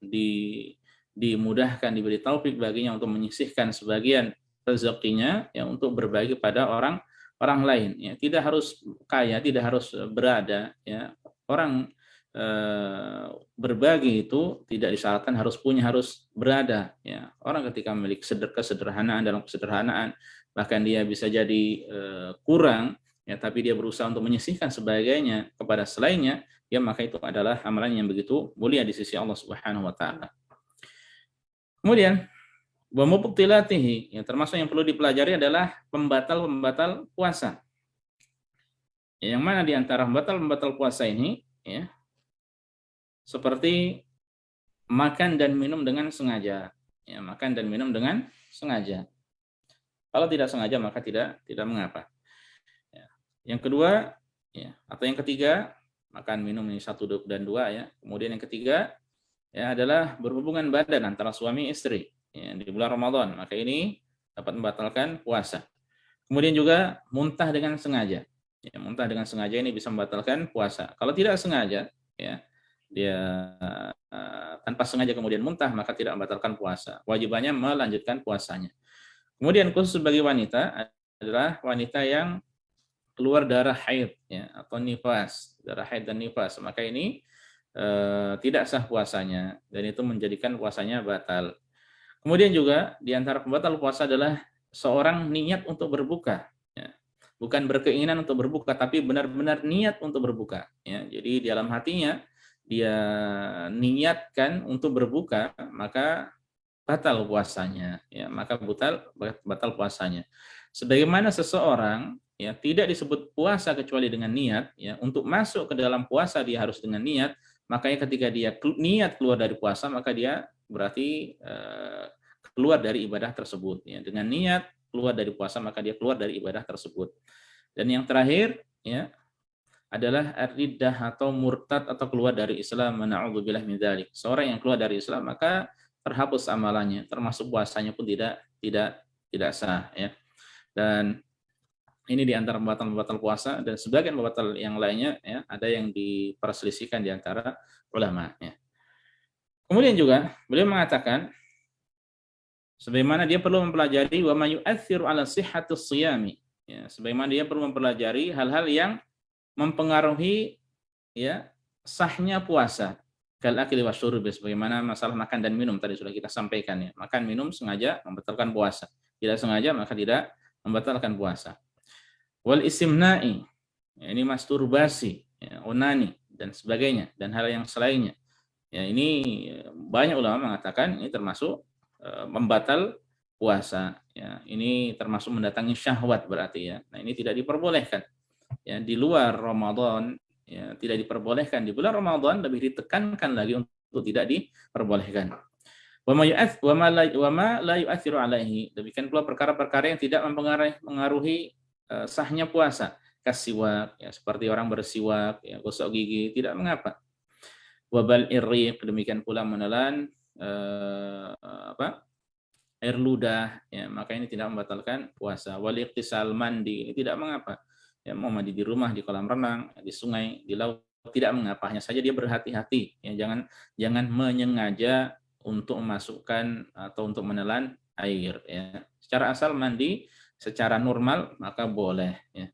dimudahkan, diberi taufik baginya untuk menyisihkan sebagian rezekinya, ya, untuk berbagi pada orang lain, ya. Tidak harus kaya, tidak harus berada, ya. Orang berbagi itu tidak disyaratkan harus punya, harus berada, ya. Orang ketika memiliki kesederhanaan, dalam kesederhanaan bahkan dia bisa jadi kurang, ya, tapi dia berusaha untuk menyisihkan sebagainya kepada selainnya, ya, maka itu adalah amalan yang begitu mulia di sisi Allah Subhanahu wa taala. Kemudian wa mubtilatihi, ya, termasuk yang perlu dipelajari adalah pembatal puasa. Yang mana di antara pembatal puasa ini, ya, seperti makan dan minum dengan sengaja, ya, makan dan minum dengan sengaja. Kalau tidak sengaja maka tidak mengapa. Ya. Yang kedua, ya, atau yang ketiga, makan minum ini 1 dan 2, ya. Kemudian yang ketiga, ya, adalah berhubungan badan antara suami istri, ya, di bulan Ramadan, maka ini dapat membatalkan puasa. Kemudian juga muntah dengan sengaja, ya, muntah dengan sengaja ini bisa membatalkan puasa. Kalau tidak sengaja, ya, dia tanpa sengaja kemudian muntah, maka tidak membatalkan puasa. Wajibannya melanjutkan puasanya. Kemudian khusus bagi wanita adalah wanita yang keluar darah haid ya, atau nifas, darah haid dan nifas. Maka ini tidak sah puasanya dan itu menjadikan puasanya batal. Kemudian juga di antara pembatal puasa adalah seorang niat untuk berbuka. Ya. Bukan berkeinginan untuk berbuka, tapi benar-benar niat untuk berbuka. Ya. Jadi di dalam hatinya dia niatkan untuk berbuka, maka batal puasanya. Ya. Maka batal puasanya. Sebagaimana seseorang ya tidak disebut puasa kecuali dengan niat. Ya. Untuk masuk ke dalam puasa dia harus dengan niat. Makanya ketika dia niat keluar dari puasa, maka dia berarti keluar dari ibadah tersebut. Ya. Dengan niat keluar dari puasa, maka dia keluar dari ibadah tersebut. Dan yang terakhir, ya, adalah riddah atau murtad atau keluar dari Islam. Na'udzubillah min dzalik. Seorang yang keluar dari Islam maka terhapus amalannya, termasuk puasanya pun tidak sah. Ya. Dan ini di antara pembatal puasa dan sebagian pembatal yang lainnya, ya, ada yang diperselisihkan di antara ulama. Ya. Kemudian juga beliau mengatakan sebagaimana dia perlu mempelajari wa ma yu'atsiru ala sihhatis shiyami. Ya, sebagaimana dia perlu mempelajari hal-hal yang mempengaruhi ya sahnya puasa. Kal akli wasyurbi, sebagaimana masalah makan dan minum tadi sudah kita sampaikan ya. Makan minum sengaja membatalkan puasa. Tidak sengaja maka tidak membatalkan puasa. Wal istimna'i, ya, ini masturbasi, ya, onani dan sebagainya dan hal yang selainnya. Ya, ini banyak ulama mengatakan ini termasuk membatal puasa. Ya, ini termasuk mendatangi syahwat berarti ya. Nah, ini tidak diperbolehkan. Ya, di luar Ramadan ya tidak diperbolehkan. Di bulan Ramadan lebih ditekankan lagi untuk tidak diperbolehkan. Wa ma la yu'athiru alaihi. Demikian pula perkara-perkara yang tidak mempengaruhi sahnya puasa. Kasiwak ya, seperti orang bersiwak, ya, gosok gigi tidak mengapa. Wabal irriq, demikian pula menelan air ludah, ya, maka ini tidak membatalkan puasa. Wal iqtisal mandi, ini tidak mengapa. Ya, mau mandi di rumah, di kolam renang, di sungai, di laut, tidak mengapa. Hanya saja dia berhati-hati. Ya, jangan menyengaja untuk memasukkan atau untuk menelan air. Ya. Secara asal mandi, secara normal maka boleh. Ya.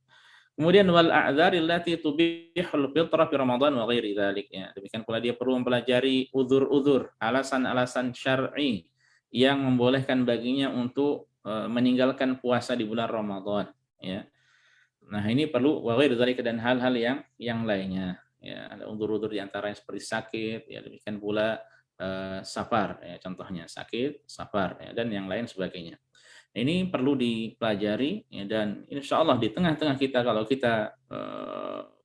Kemudian wal a'dzaril lati tubihul fitrah fi Ramadan wa ghairi dzalik. Ya, demikian pula dia perlu mempelajari uzur-uzur, alasan-alasan syar'i yang membolehkan baginya untuk meninggalkan puasa di bulan Ramadan. Ya. Nah, ini perlu wa ghairi dzalik dan hal-hal yang lainnya. Ya, ada uzur-uzur di antaranya seperti sakit, ya demikian pula safar, ya, contohnya sakit, safar, ya, dan yang lain sebagainya. Ini perlu dipelajari ya, dan insya Allah di tengah-tengah kita kalau kita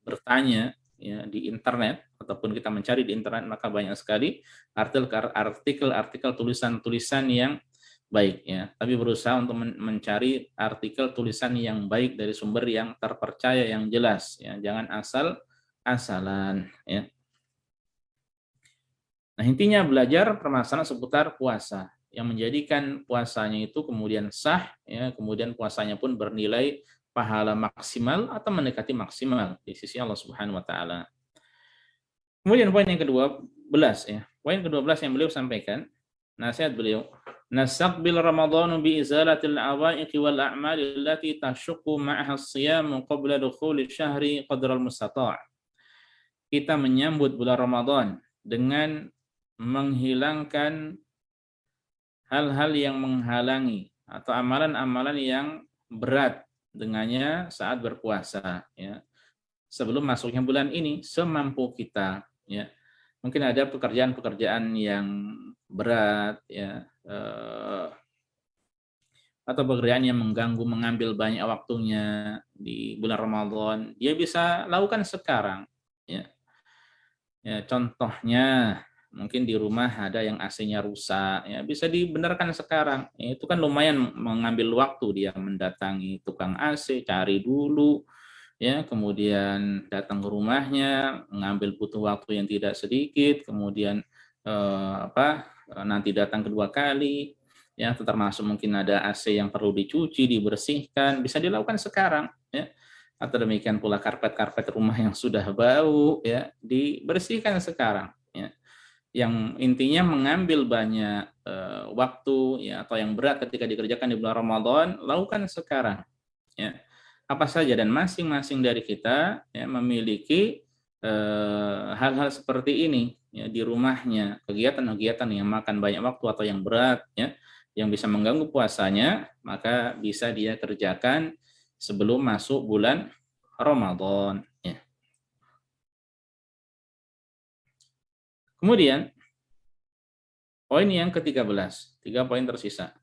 bertanya ya, di internet ataupun kita mencari di internet maka banyak sekali artikel tulisan-tulisan yang baik ya. Tapi berusaha untuk mencari artikel tulisan yang baik dari sumber yang terpercaya yang jelas ya. Jangan asal-asalan ya. Nah, intinya belajar permasalahan seputar puasa yang menjadikan puasanya itu kemudian sah, ya, kemudian puasanya pun bernilai pahala maksimal atau mendekati maksimal di sisi Allah Subhanahu wa taala. Kemudian poin yang ke-12 ya. Poin ke-12 yang beliau sampaikan, nasihat beliau, nastaqbil Ramadan bi izalatil awaiq wal a'mal allati tashuqqu ma'aha as-siyam qabla dukhuli syahri qadra al-mustata'. Kita menyambut bulan Ramadan dengan menghilangkan hal-hal yang menghalangi atau amalan-amalan yang berat dengannya saat berpuasa ya. Sebelum masuknya bulan ini semampu kita ya. Mungkin ada pekerjaan-pekerjaan yang berat ya atau pekerjaan yang mengganggu mengambil banyak waktunya di bulan Ramadan, dia bisa lakukan sekarang ya. Ya, contohnya mungkin di rumah ada yang AC-nya rusak, ya bisa dibenarkan sekarang. Ya, itu kan lumayan mengambil waktu dia mendatangi tukang AC, cari dulu, ya kemudian datang ke rumahnya, mengambil butuh waktu yang tidak sedikit, kemudian nanti datang kedua kali, ya termasuk mungkin ada AC yang perlu dicuci, dibersihkan, bisa dilakukan sekarang, ya. Atau demikian pula karpet-karpet rumah yang sudah bau ya dibersihkan sekarang yang intinya mengambil banyak waktu ya atau yang berat ketika dikerjakan di bulan Ramadan, lakukan sekarang ya. Apa saja, dan masing-masing dari kita ya memiliki hal-hal seperti ini ya di rumahnya, kegiatan-kegiatan yang makan banyak waktu atau yang berat ya, yang bisa mengganggu puasanya, maka bisa dia kerjakan sebelum masuk bulan Ramadan ya. Kemudian poin yang ke-13, 3 poin tersisa.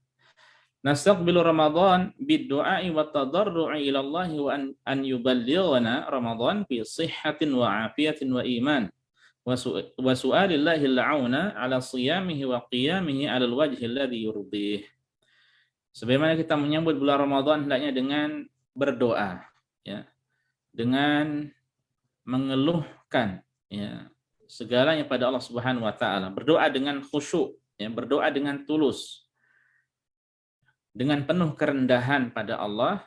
Nastaqbilu Ramadan bid-du'a'i wa tadarru'i ila Allah wa an yuballighana Ramadan fi sihhatin wa afiyatin wa iman wa su'alillahi al-'auna 'ala siyamihi wa qiyamihi 'ala al-wajhi alladhi yurdih. Sebagaimana kita menyambut bulan Ramadan hendaknya dengan berdoa ya, dengan mengeluhkan ya segalanya pada Allah Subhanahu wa taala, berdoa dengan khusyuk ya, berdoa dengan tulus, dengan penuh kerendahan pada Allah.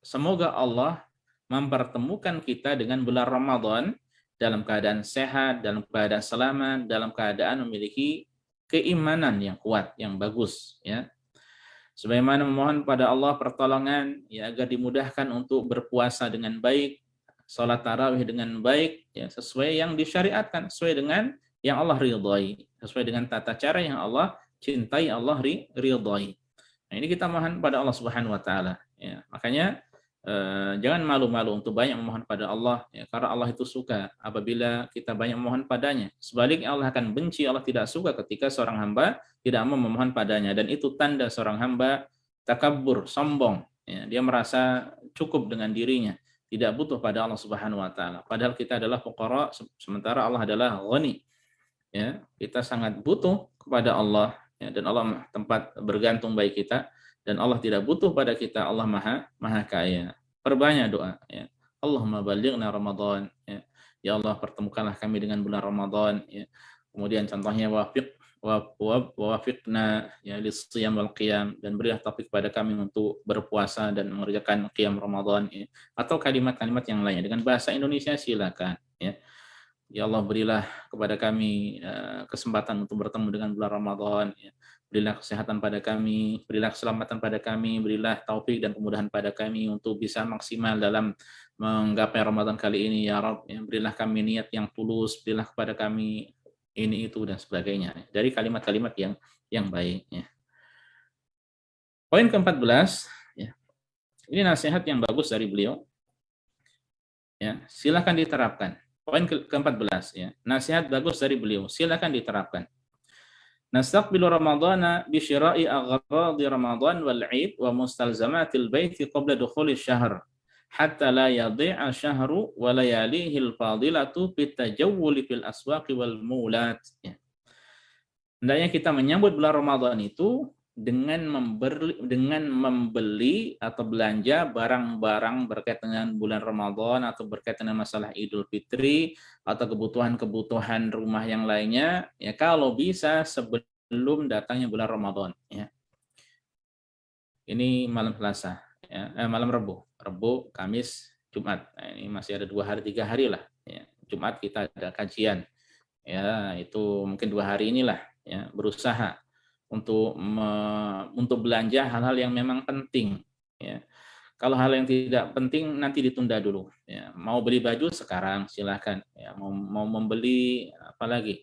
Semoga Allah mempertemukan kita dengan bulan Ramadan dalam keadaan sehat, dalam keadaan selamat, dalam keadaan memiliki keimanan yang kuat, yang bagus ya. Sebagaimana memohon pada Allah pertolongan ya agar dimudahkan untuk berpuasa dengan baik, salat tarawih dengan baik ya, sesuai yang disyariatkan, sesuai dengan yang Allah ridhai, sesuai dengan tata cara yang Allah cintai, Allah ridhai. Nah, ini kita mohon pada Allah Subhanahu wa taala ya. Makanya jangan malu-malu untuk banyak memohon pada Allah ya, karena Allah itu suka apabila kita banyak memohon padanya. Sebaliknya Allah akan benci, Allah tidak suka ketika seorang hamba tidak mau memohon padanya, dan itu tanda seorang hamba takabur, sombong ya. Dia merasa cukup dengan dirinya, tidak butuh pada Allah Subhanahu wa taala. Padahal kita adalah fuqara sementara Allah adalah ghani. Ya, kita sangat butuh kepada Allah ya, dan Allah tempat bergantung bagi kita, dan Allah tidak butuh pada kita. Allah maha kaya. Perbanyak doa ya. Allahumma ballighna Ramadan ya. Ya Allah, pertemukanlah kami dengan bulan Ramadan ya. Kemudian contohnya wafiqna ya lis-shiyam wal qiyam, dan berilah taufik pada kami untuk berpuasa dan mengerjakan qiyam Ramadan ya. Atau kalimat-kalimat yang lainnya dengan bahasa Indonesia silakan ya. Ya Allah, berilah kepada kami kesempatan untuk bertemu dengan bulan Ramadan ya. Berilah kesehatan pada kami, berilah keselamatan pada kami, berilah taufik dan kemudahan pada kami untuk bisa maksimal dalam menggapai Ramadan kali ini ya Rabb ya. Berilah kami niat yang tulus, berilah kepada kami ini itu dan sebagainya dari kalimat-kalimat yang baik ya. Poin ke-14 ya. Ini nasihat yang bagus dari beliau ya, silakan diterapkan. Poin ke-14 ya, nasihat bagus dari beliau, silakan diterapkan. Nastaqbilu Ramadana bi syira'i aghradi Ramadan wal 'id wa mustalzamatil baiti qabla dukhuli syahr hatta la yadhi'a syahru wa layalihi al-fadilatu bit tajawwuli fil aswaqi wal mulat ya. Hendaknya kita menyambut bulan Ramadan itu dengan membeli atau belanja barang-barang berkaitan dengan bulan Ramadan atau berkaitan dengan masalah Idul Fitri atau kebutuhan-kebutuhan rumah yang lainnya ya, kalau bisa sebelum datangnya bulan Ramadan ya. Ini malam Selasa ya, malam Rabu, Kamis, Jumat. Nah, ini masih ada 2 hari 3 hari lah ya. Jumat kita ada kajian ya, itu mungkin 2 hari inilah ya, berusaha untuk belanja hal-hal yang memang penting ya. Kalau hal yang tidak penting nanti ditunda dulu ya. Mau beli baju sekarang silahkan ya, mau membeli apa lagi,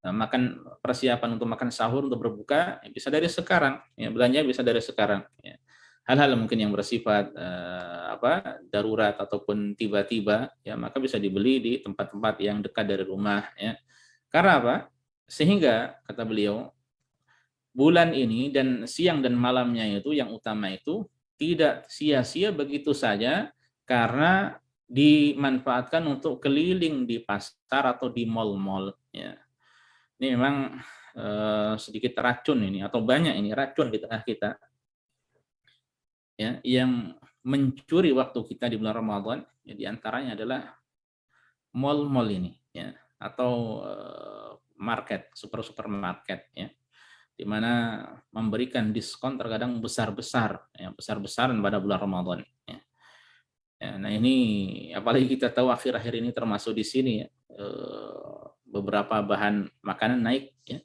nah, makan, persiapan untuk makan sahur, untuk berbuka ya, bisa dari sekarang ya, belanja bisa dari sekarang ya. Hal-hal mungkin yang bersifat darurat ataupun tiba-tiba ya, maka bisa dibeli di tempat-tempat yang dekat dari rumah ya. Karena apa? Sehingga kata beliau, bulan ini dan siang dan malamnya itu yang utama itu tidak sia-sia begitu saja karena dimanfaatkan untuk keliling di pasar atau di mal-mal ya. Ini memang sedikit racun ini, atau banyak ini racun di tengah kita ya, yang mencuri waktu kita di bulan Ramadan ya, di antaranya adalah mal-mal ini ya, atau market, supermarket ya, di mana memberikan diskon terkadang besar-besar ya, besar-besaran pada bulan Ramadan ya. Ya, nah ini apalagi kita tahu akhir-akhir ini termasuk di sini ya, beberapa bahan makanan naik, ya.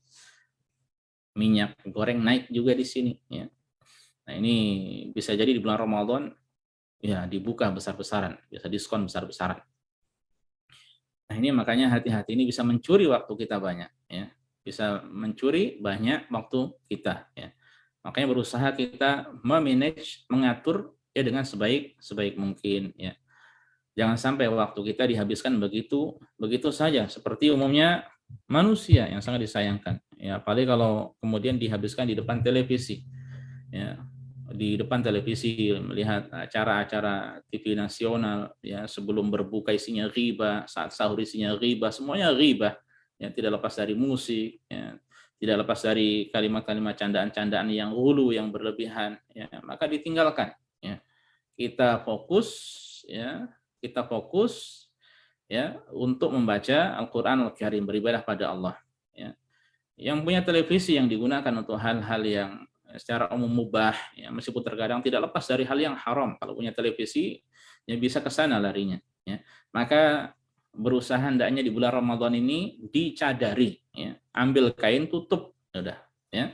Minyak goreng naik juga di sini, ya. Nah, ini bisa jadi di bulan Ramadan ya dibuka besar-besaran, bisa diskon besar-besaran. Nah, ini makanya hati-hati, ini bisa mencuri waktu kita banyak, ya. Bisa mencuri banyak waktu kita, ya. Makanya berusaha kita memanage, mengatur ya dengan sebaik mungkin, ya. Jangan sampai waktu kita dihabiskan begitu begitu saja seperti umumnya manusia yang sangat disayangkan. Ya, apalagi kalau kemudian dihabiskan di depan televisi. Ya, di depan televisi melihat acara-acara TV nasional, ya, sebelum berbuka isinya riba, saat sahur isinya riba, semuanya riba, ya, tidak lepas dari musik, ya, tidak lepas dari kalimat-kalimat candaan-candaan yang hulu, yang berlebihan, ya, maka ditinggalkan, ya. Kita fokus, ya, kita fokus, ya, untuk membaca Al-Qur'an Al-Karim, beribadah pada Allah, ya. Yang punya televisi yang digunakan untuk hal-hal yang secara umum mubah, ya, meskipun terkadang tidak lepas dari hal yang haram. Kalau punya televisi, ya bisa ke sana larinya, ya. Maka berusaha hendaknya di bulan Ramadan ini dicadari, ya. Ambil kain tutup, udah, ya.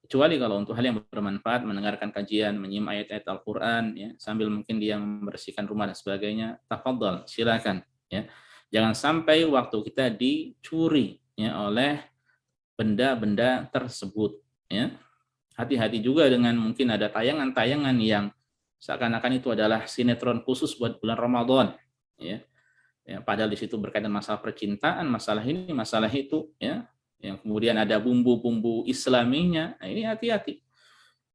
Kecuali kalau untuk hal yang bermanfaat, mendengarkan kajian, menyimak ayat-ayat Al-Qur'an, ya, sambil mungkin dia membersihkan rumah dan sebagainya, tafadhol, silakan, ya. Jangan sampai waktu kita dicuri, ya, oleh benda-benda tersebut, ya. Hati-hati juga dengan mungkin ada tayangan-tayangan yang seakan-akan itu adalah sinetron khusus buat bulan Ramadan, ya. Ya, padahal di situ berkaitan masalah percintaan, masalah ini, masalah itu, ya. Yang kemudian ada bumbu-bumbu islaminya. Nah, ini hati-hati,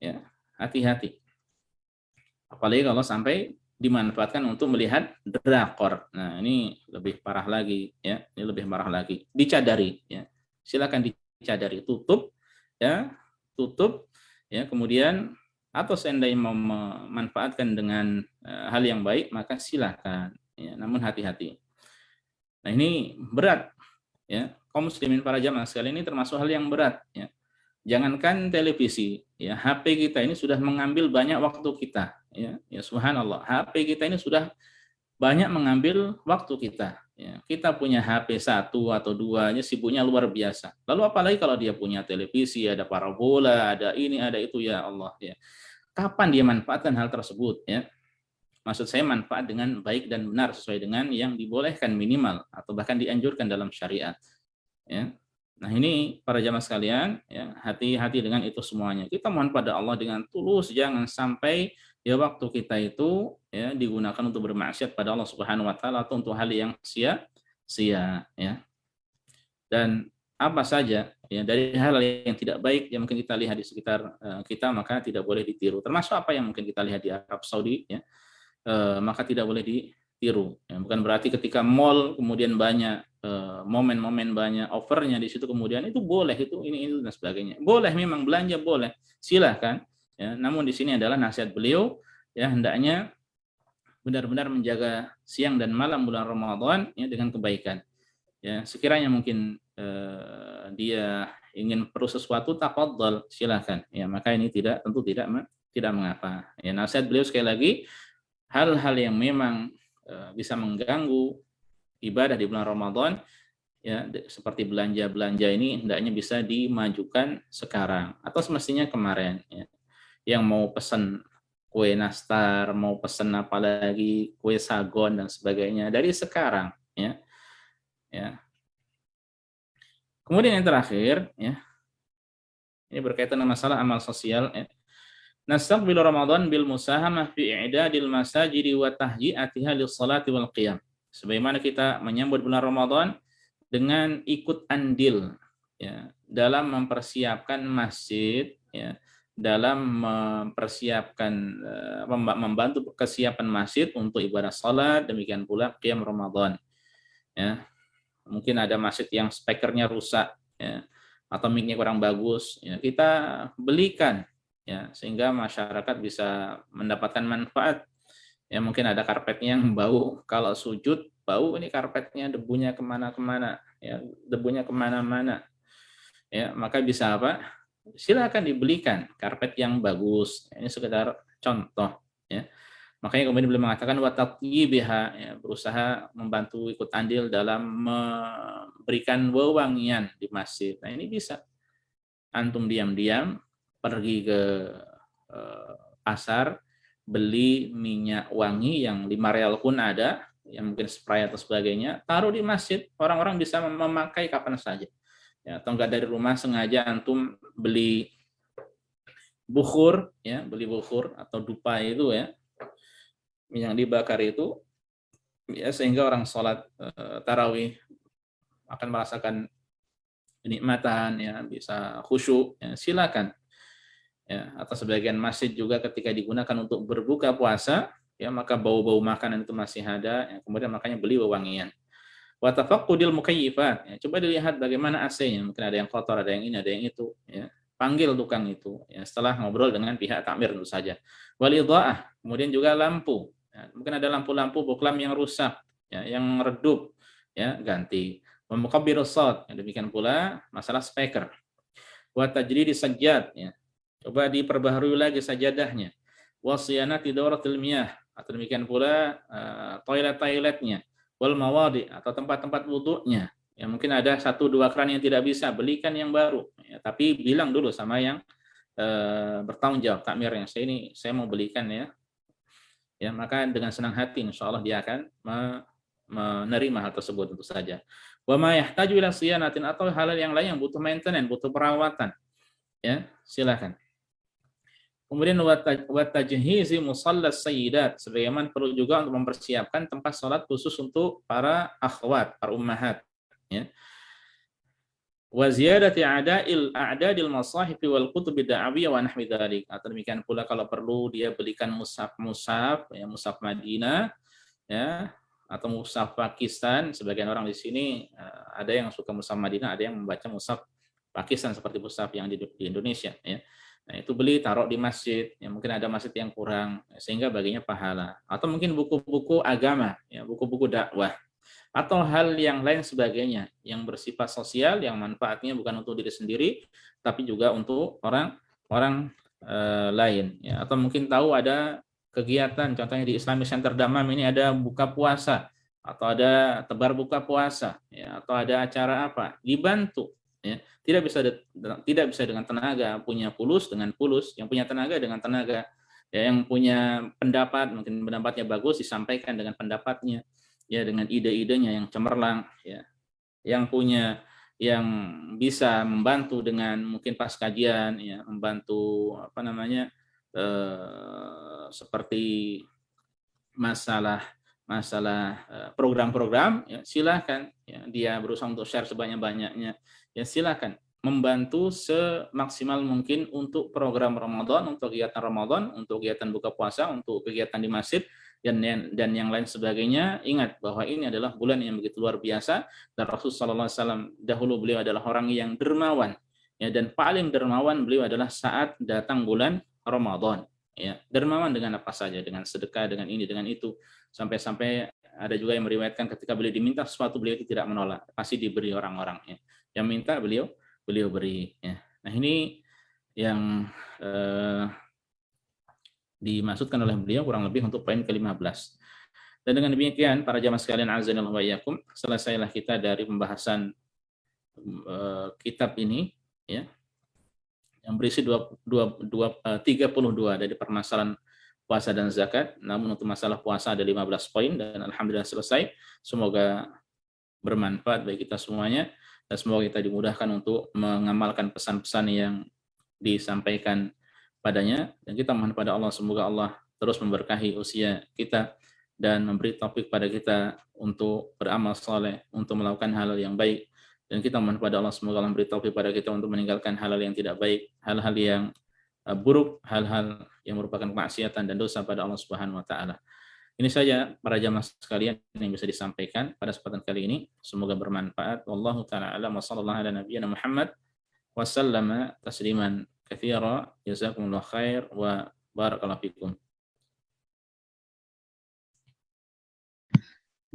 ya. Hati-hati. Apalagi kalau sampai dimanfaatkan untuk melihat drakor. Nah, ini lebih parah lagi, ya. Ini lebih parah lagi. Dicadari, ya. Silakan dicadari, tutup, ya, tutup, ya. Kemudian atau seandainya mau memanfaatkan dengan hal yang baik, maka silakan, ya. Namun hati-hati. Nah, ini berat, ya. Kaum muslimin para jamaah sekalian, ini termasuk hal yang berat, ya. Jangankan televisi, ya, HP kita ini sudah mengambil banyak waktu kita, ya. Ya, subhanallah, HP kita ini sudah banyak mengambil waktu kita, ya. Kita punya HP satu atau dua aja sibuknya luar biasa. Lalu apalagi kalau dia punya televisi, ada parabola, ada ini, ada itu, ya Allah, ya. Kapan dia manfaatkan hal tersebut, ya? Maksud saya manfaat dengan baik dan benar sesuai dengan yang dibolehkan minimal atau bahkan dianjurkan dalam syariat, ya. Nah, ini para jamaah sekalian, ya, hati-hati dengan itu semuanya. Kita mohon pada Allah dengan tulus, jangan sampai ya waktu kita itu, ya, digunakan untuk bermaksiat pada Allah Subhanahu wa taala atau untuk hal yang sia-sia, ya. Dan apa saja, ya, dari hal yang tidak baik yang mungkin kita lihat di sekitar kita, maka tidak boleh ditiru. Termasuk apa yang mungkin kita lihat di Arab Saudi, ya, maka tidak boleh ditiru. Ya, bukan berarti ketika mall kemudian banyak momen-momen banyak offernya di situ kemudian itu boleh, itu ini dan sebagainya. Boleh, memang belanja boleh, silahkan. Ya, namun di sini adalah nasihat beliau, ya, hendaknya benar-benar menjaga siang dan malam bulan Ramadan, ya, dengan kebaikan. Ya, sekiranya mungkin dia ingin perlu sesuatu, tafadhol, silahkan. Ya, maka ini tentu tidak mengapa. Ya, nasihat beliau sekali lagi, hal-hal yang memang bisa mengganggu ibadah di bulan Ramadan, ya, seperti belanja-belanja ini hendaknya bisa dimajukan sekarang atau semestinya kemarin, ya. Yang mau pesan kue nastar, mau pesan apalagi kue sagon dan sebagainya dari sekarang, ya. Ya. Kemudian yang terakhir, ya, ini berkaitan dengan masalah amal sosial, ya. Nastaqbilu Ramadan bil musahamah fi i'dadil masajidi wa tahyi'atiha lis salati wal qiyam. Sebagaimana kita menyambut bulan Ramadan dengan ikut andil, ya, dalam mempersiapkan masjid, ya, dalam mempersiapkan membantu kesiapan masjid untuk ibadah salat, demikian pula qiyam Ramadan, ya. Mungkin ada masjid yang speakernya rusak, ya, atau mic-nya kurang bagus, ya, kita belikan, ya, sehingga masyarakat bisa mendapatkan manfaat. Ya, mungkin ada karpetnya yang bau, kalau sujud bau, ini karpetnya debunya kemana-kemana, ya, debunya kemana-mana, ya, maka bisa apa? Silakan dibelikan karpet yang bagus. Ini sekedar contoh, ya. Makanya kemudian beliau mengatakan wa tatyibiha, ya, berusaha membantu ikut andil dalam memberikan wewangian di masjid. Nah, ini bisa antum diam-diam pergi ke pasar, beli minyak wangi yang 5 real pun ada, yang mungkin spray atau sebagainya, taruh di masjid, orang-orang bisa memakai kapan saja. Ya, atau enggak dari rumah sengaja antum beli bukhur, ya, beli bukhur atau dupa itu, ya, yang dibakar itu, ya, sehingga orang sholat tarawih akan merasakan kenikmatan, ya, bisa khusyuk, ya, silakan. Ya, atau sebagian masjid juga ketika digunakan untuk berbuka puasa, ya, maka bau-bau makanan itu masih ada, ya, kemudian makanya beli wewangian. Wa tafaqqudil mukayyifat, ya, coba dilihat bagaimana AC-nya, mungkin ada yang kotor, ada yang ini, ada yang itu, ya. Panggil tukang itu, ya, setelah ngobrol dengan pihak takmir tentu saja. Wal idhaah, kemudian juga lampu. Ya, mungkin ada lampu-lampu boklam yang rusak, ya, yang redup, ya, ganti. Wa mukabbirus shaut, ya, demikian pula masalah speaker. Wa tajridis sajjad, ya. Coba diperbaharui lagi sajadahnya. Wa siyanati dawratil miyah, atau demikian pula toilet-toiletnya. Wal mawadi, atau tempat-tempat wudunya. Ya, mungkin ada 1-2 keran yang tidak bisa, belikan yang baru. Ya, tapi bilang dulu sama yang bertanggung jawab takmirnya, saya mau belikan, ya. Ya, maka dengan senang hati insya Allah dia akan menerima hal tersebut tentu saja. Wa ma yahtaju ila siyanatin, atau hal yang lain yang butuh maintenance, butuh perawatan. Ya, silakan. Kemudian wa tajhizi musallas sayyidat, sebagaimana perlu juga untuk mempersiapkan tempat salat khusus untuk para akhwat, para ummahat, ya. Wa ziyadati a'dadil masahif wal kutub da'awiyah wa nahwi dzalik. Atau demikian pula kalau perlu dia belikan mushaf, ya, mushaf Madinah, ya, atau mushaf Pakistan. Sebagian orang di sini ada yang suka mushaf Madinah, ada yang membaca mushaf Pakistan seperti mushaf yang di Indonesia, ya. Nah, itu beli taruh di masjid, ya, mungkin ada masjid yang kurang, sehingga baginya pahala. Atau mungkin buku-buku agama, ya, buku-buku dakwah, atau hal yang lain sebagainya yang bersifat sosial, yang manfaatnya bukan untuk diri sendiri, tapi juga untuk orang lain, ya. Atau mungkin tahu ada kegiatan, contohnya di Islamic Center Damam ini ada buka puasa, atau ada tebar buka puasa, ya, atau ada acara apa, dibantu. Ya, tidak bisa dengan tenaga, punya pulus dengan pulus, yang punya tenaga dengan tenaga, ya, yang punya pendapat, mungkin pendapatnya bagus disampaikan dengan pendapatnya, ya, dengan ide-idenya yang cemerlang, ya, yang bisa membantu dengan mungkin pas kajian, ya, membantu apa namanya, seperti masalah program-program, ya, silakan, ya, dia berusaha untuk share sebanyak-banyaknya, ya, silakan membantu semaksimal mungkin untuk program Ramadan, untuk kegiatan Ramadan, untuk kegiatan buka puasa, untuk kegiatan di masjid, dan yang lain sebagainya. Ingat bahwa ini adalah bulan yang begitu luar biasa, dan Rasulullah SAW dahulu beliau adalah orang yang dermawan, ya, dan paling dermawan beliau adalah saat datang bulan Ramadan. Ya, dermawan dengan apa saja, dengan sedekah, dengan ini, dengan itu, sampai-sampai ada juga yang meriwayatkan ketika beliau diminta sesuatu beliau itu tidak menolak, pasti diberi orang-orang, ya. Yang minta beliau beri, ya. Nah, ini yang dimaksudkan oleh beliau kurang lebih untuk poin ke-15. Dan dengan demikian para jamaah sekalian azanillahu wa iyyakum, selesailah kita dari pembahasan kitab ini, ya, yang berisi 32 dari permasalahan puasa dan zakat. Namun untuk masalah puasa ada 15 poin dan alhamdulillah selesai. Semoga bermanfaat bagi kita semuanya dan semoga kita dimudahkan untuk mengamalkan pesan-pesan yang disampaikan padanya, dan kita mohon pada Allah semoga Allah terus memberkahi usia kita dan memberi taufik pada kita untuk beramal saleh, untuk melakukan hal yang baik. Dan kita mohon pada Allah semoga Allah memberi taufik pada kita untuk meninggalkan hal-hal yang tidak baik, hal-hal yang buruk, hal-hal yang merupakan kemaksiatan dan dosa pada Allah Subhanahu wa taala. Ini saja para jamaah sekalian yang bisa disampaikan pada kesempatan kali ini. Semoga bermanfaat. Wallahu taala a'lam wa sallallahu ala nabiyyina Muhammad wa sallama tasliman katsira. Jazakumullahu khair wa barakallahu fikum.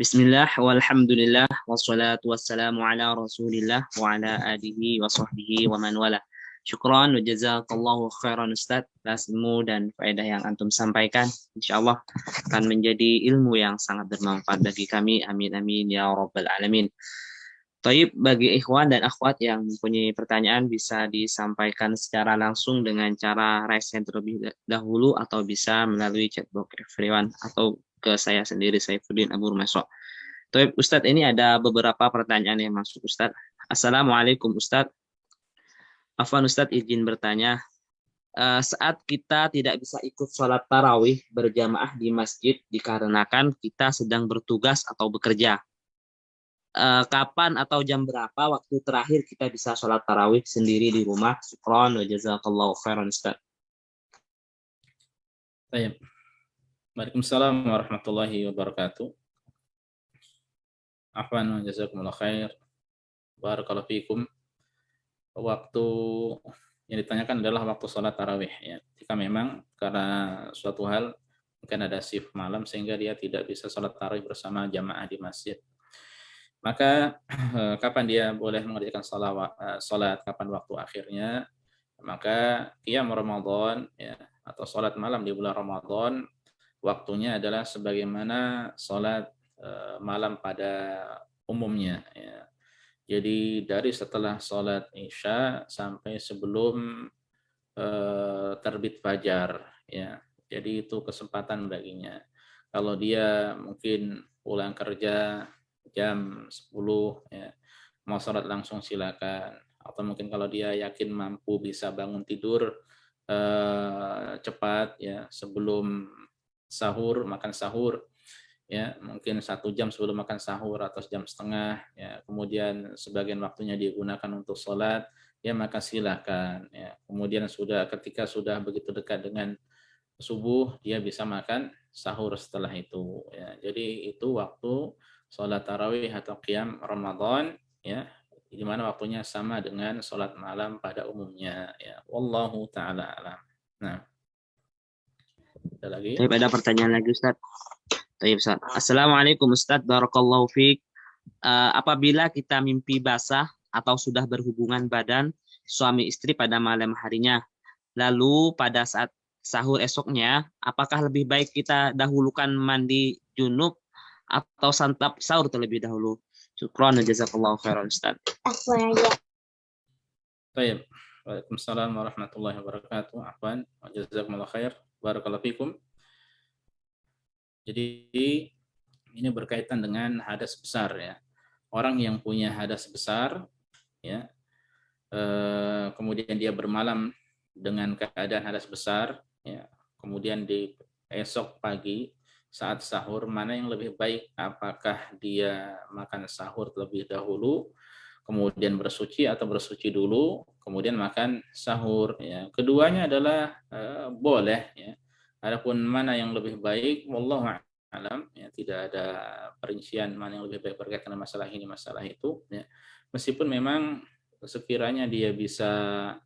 Bismillah walhamdulillah wassalatu wassalamu ala rasulillah wa ala alihi wa sahbihi wa man wala. Syukran wa jazakallahu khairan Ustaz atas ilmu dan faedah yang antum sampaikan. Insyaallah akan menjadi ilmu yang sangat bermanfaat bagi kami. Amin amin ya rabbal alamin. Taib, bagi ikhwan dan akhwat yang mempunyai pertanyaan bisa disampaikan secara langsung dengan cara raise hand terlebih dahulu atau bisa melalui chatbox everyone atau ke saya sendiri Saifuddin Abu Rumeso. Taib, Ustadz, ini ada beberapa pertanyaan yang masuk Ustadz. Assalamualaikum Ustadz. Afwan Ustadz, izin bertanya. Saat kita tidak bisa ikut sholat tarawih berjamaah di masjid dikarenakan kita sedang bertugas atau bekerja. Kapan atau jam berapa waktu terakhir kita bisa sholat tarawih sendiri di rumah? Syukran wa jazakallahu khairan Ustaz. Baik. Waalaikumsalam warahmatullahi wabarakatuh. Afwan wa jazakumullah khair. Barakallahu fikum. Waktu yang ditanyakan adalah waktu sholat tarawih ya. Jika memang karena suatu hal mungkin ada shift malam sehingga dia tidak bisa sholat tarawih bersama jamaah di masjid, maka kapan dia boleh mengerjakan sholat, kapan waktu akhirnya? Maka qiyam Ramadan ya, atau sholat malam di bulan Ramadan waktunya adalah sebagaimana sholat malam pada umumnya ya. Jadi dari setelah sholat Isya sampai sebelum terbit fajar ya. Jadi itu kesempatan baginya. Kalau dia mungkin pulang kerja jam 10 ya, mau sholat langsung silakan. Atau mungkin kalau dia yakin mampu bisa bangun tidur cepat ya sebelum sahur, makan sahur ya, mungkin 1 jam sebelum makan sahur atau 1,5 jam ya, kemudian sebagian waktunya digunakan untuk sholat ya, maka silakan ya. Kemudian ketika sudah begitu dekat dengan subuh dia bisa makan sahur setelah itu ya. Jadi itu waktu sholat tarawih atau qiyam Ramadan ya, di mana waktunya sama dengan sholat malam pada umumnya ya. Wallahu taala alam. Nah, ada lagi? Ada pertanyaan lagi Ustaz. Baik, Ustaz. Assalamualaikum Ustaz, barakallahu fiik. Apabila kita mimpi basah atau sudah berhubungan badan suami istri pada malam harinya, lalu pada saat sahur esoknya, apakah lebih baik kita dahulukan mandi junub atau santap sahur terlebih dahulu? Syukran wa jazakallahu khairan Ustaz. Baik. Waalaikumsalam warahmatullahi wabarakatuh. Afwan wa jazakumullah khair. Barakallahu fikum. Jadi ini berkaitan dengan hadas besar ya. Orang yang punya hadas besar ya, kemudian dia bermalam dengan keadaan hadas besar ya, kemudian di esok pagi saat sahur, mana yang lebih baik? Apakah dia makan sahur terlebih dahulu kemudian bersuci, atau bersuci dulu kemudian makan sahur ya? Keduanya adalah boleh ya. Adapun mana yang lebih baik, wallahu a'lam ya, tidak ada perincian mana yang lebih baik berkaitan dengan masalah ini masalah itu ya. Meskipun memang sekiranya dia bisa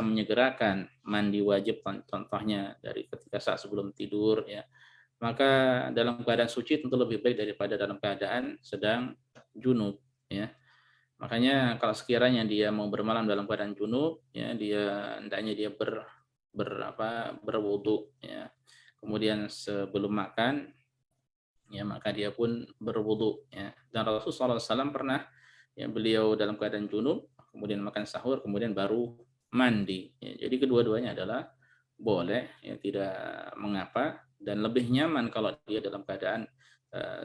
menyegerakan mandi wajib, contohnya dari ketika saat sebelum tidur ya, maka dalam keadaan suci tentu lebih baik daripada dalam keadaan sedang junub ya. Makanya kalau sekiranya dia mau bermalam dalam keadaan junub ya, hendaknya dia berwudu ya. Kemudian sebelum makan ya, maka dia pun berwudu ya. Dan Rasulullah SAW pernah ya, beliau dalam keadaan junub kemudian makan sahur kemudian baru mandi ya. Jadi kedua-duanya adalah boleh ya, tidak mengapa, dan lebih nyaman kalau dia dalam keadaan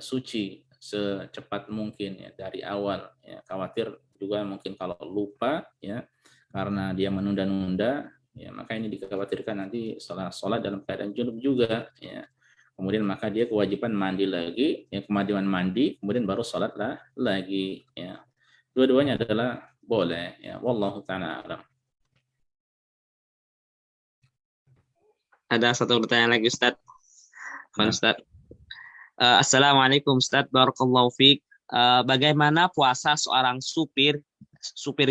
suci secepat mungkin ya, dari awal ya. Khawatir juga mungkin kalau lupa ya karena dia menunda-nunda ya, maka ini dikhawatirkan nanti sholat dalam keadaan junub juga ya. Kemudian maka dia kewajiban mandi lagi ya, kewajiban mandi kemudian baru sholat lagi ya. Dua-duanya adalah boleh ya. Wallahu ta'ala alam. Ada satu pertanyaan lagi Ustaz. Ustaz. Assalamualaikum Ustaz, barakallahu fiik. Bagaimana puasa seorang supir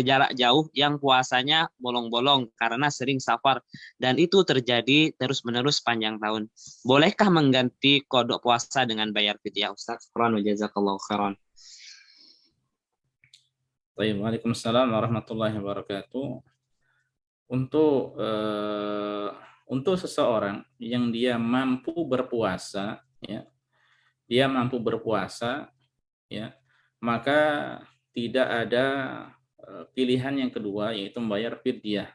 jarak jauh yang puasanya bolong-bolong karena sering safar dan itu terjadi terus-menerus sepanjang tahun? Bolehkah mengganti kodok puasa dengan bayar fidyah Ustaz? Syukran wa jazakallahu khairan. Baik, Waalaikumsalam warahmatullahi wabarakatuh. Untuk untuk seseorang yang dia mampu berpuasa, ya, dia mampu berpuasa, ya, maka tidak ada pilihan yang kedua yaitu membayar fidyah.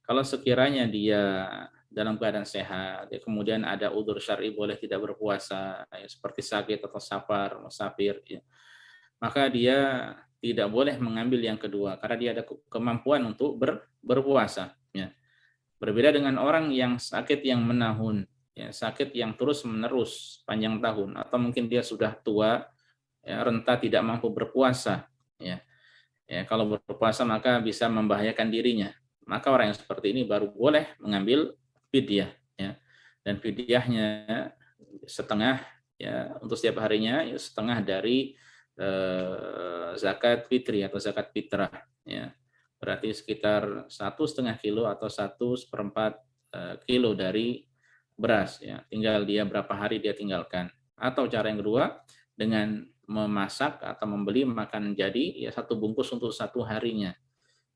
Kalau sekiranya dia dalam keadaan sehat, ya, kemudian ada udzur syar'i boleh tidak berpuasa, ya, seperti sakit atau safar, musafir, ya, maka dia tidak boleh mengambil yang kedua karena dia ada kemampuan untuk berpuasa. Ya. Berbeda dengan orang yang sakit yang menahun, ya, sakit yang terus menerus panjang tahun, atau mungkin dia sudah tua, ya, renta tidak mampu berpuasa. Ya. Ya, kalau berpuasa maka bisa membahayakan dirinya. Maka orang yang seperti ini baru boleh mengambil fidyah, ya. Dan fidyahnya setengah, ya, untuk setiap harinya, ya, setengah dari zakat fitri atau zakat fitrah, ya. Berarti sekitar 1,5 kilo atau 1/4 kilo dari beras, ya. Tinggal dia berapa hari dia tinggalkan. Atau cara yang kedua dengan memasak atau membeli makanan jadi, ya, 1 bungkus untuk 1 harinya,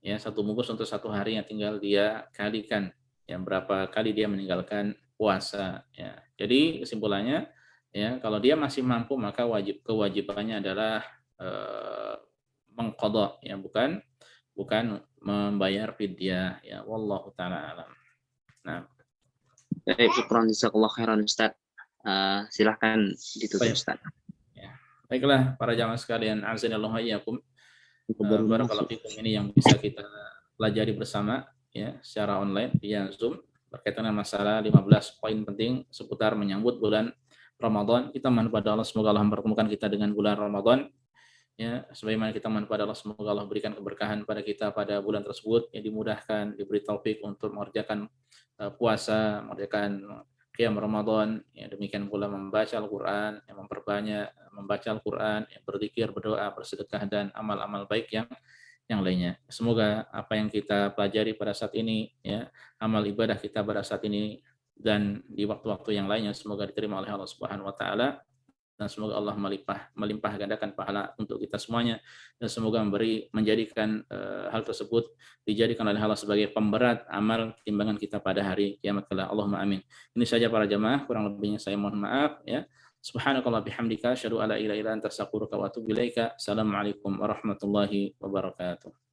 ya, 1 bungkus untuk 1 harinya, tinggal dia kalikan, ya, berapa kali dia meninggalkan puasa, ya. Jadi kesimpulannya, ya, kalau dia masih mampu maka kewajibannya adalah mengqadha, ya, bukan bukan membayar fidyah, ya, wallahu taala alam. Nah, Baik, syukran jazakallah khairan Ustaz. Silahkan ditutup baik, Ustaz. ya. Baiklah para jamaah sekalian, azanillahu wa iyyakum. Baru Barakallahu masuk. fikum, ini yang bisa kita pelajari bersama, ya, secara online via Zoom berkaitan dengan masalah 15 poin penting seputar menyambut bulan Ramadan. Kita mohon pada Allah semoga Allah mempertemukan kita dengan bulan Ramadan, ya, sebagaimana kita mohon pada Allah semoga Allah berikan keberkahan pada kita pada bulan tersebut, yang dimudahkan, diberi taufik untuk mengerjakan puasa, mengerjakan qiyam Ramadan, ya, demikian pula membaca Al-Qur'an, yang memperbanyak membaca Al-Qur'an, yang berzikir, berdoa, bersedekah, dan amal-amal baik yang lainnya. Semoga apa yang kita pelajari pada saat ini, ya, amal ibadah kita pada saat ini dan di waktu-waktu yang lainnya, semoga diterima oleh Allah Subhanahu wa taala, dan semoga Allah melimpah gandakan pahala untuk kita semuanya, dan semoga menjadikan hal tersebut dijadikan oleh Allah sebagai pemberat amal timbangan kita pada hari kiamat kelak. Allahumma amin. Ini saja para jamaah, kurang lebihnya saya mohon maaf, ya. Subhanakallah bihamdika asyhadu alla ilaha illa anta astaghfiruka wa atubu ilaika. Assalamualaikum warahmatullahi wabarakatuh.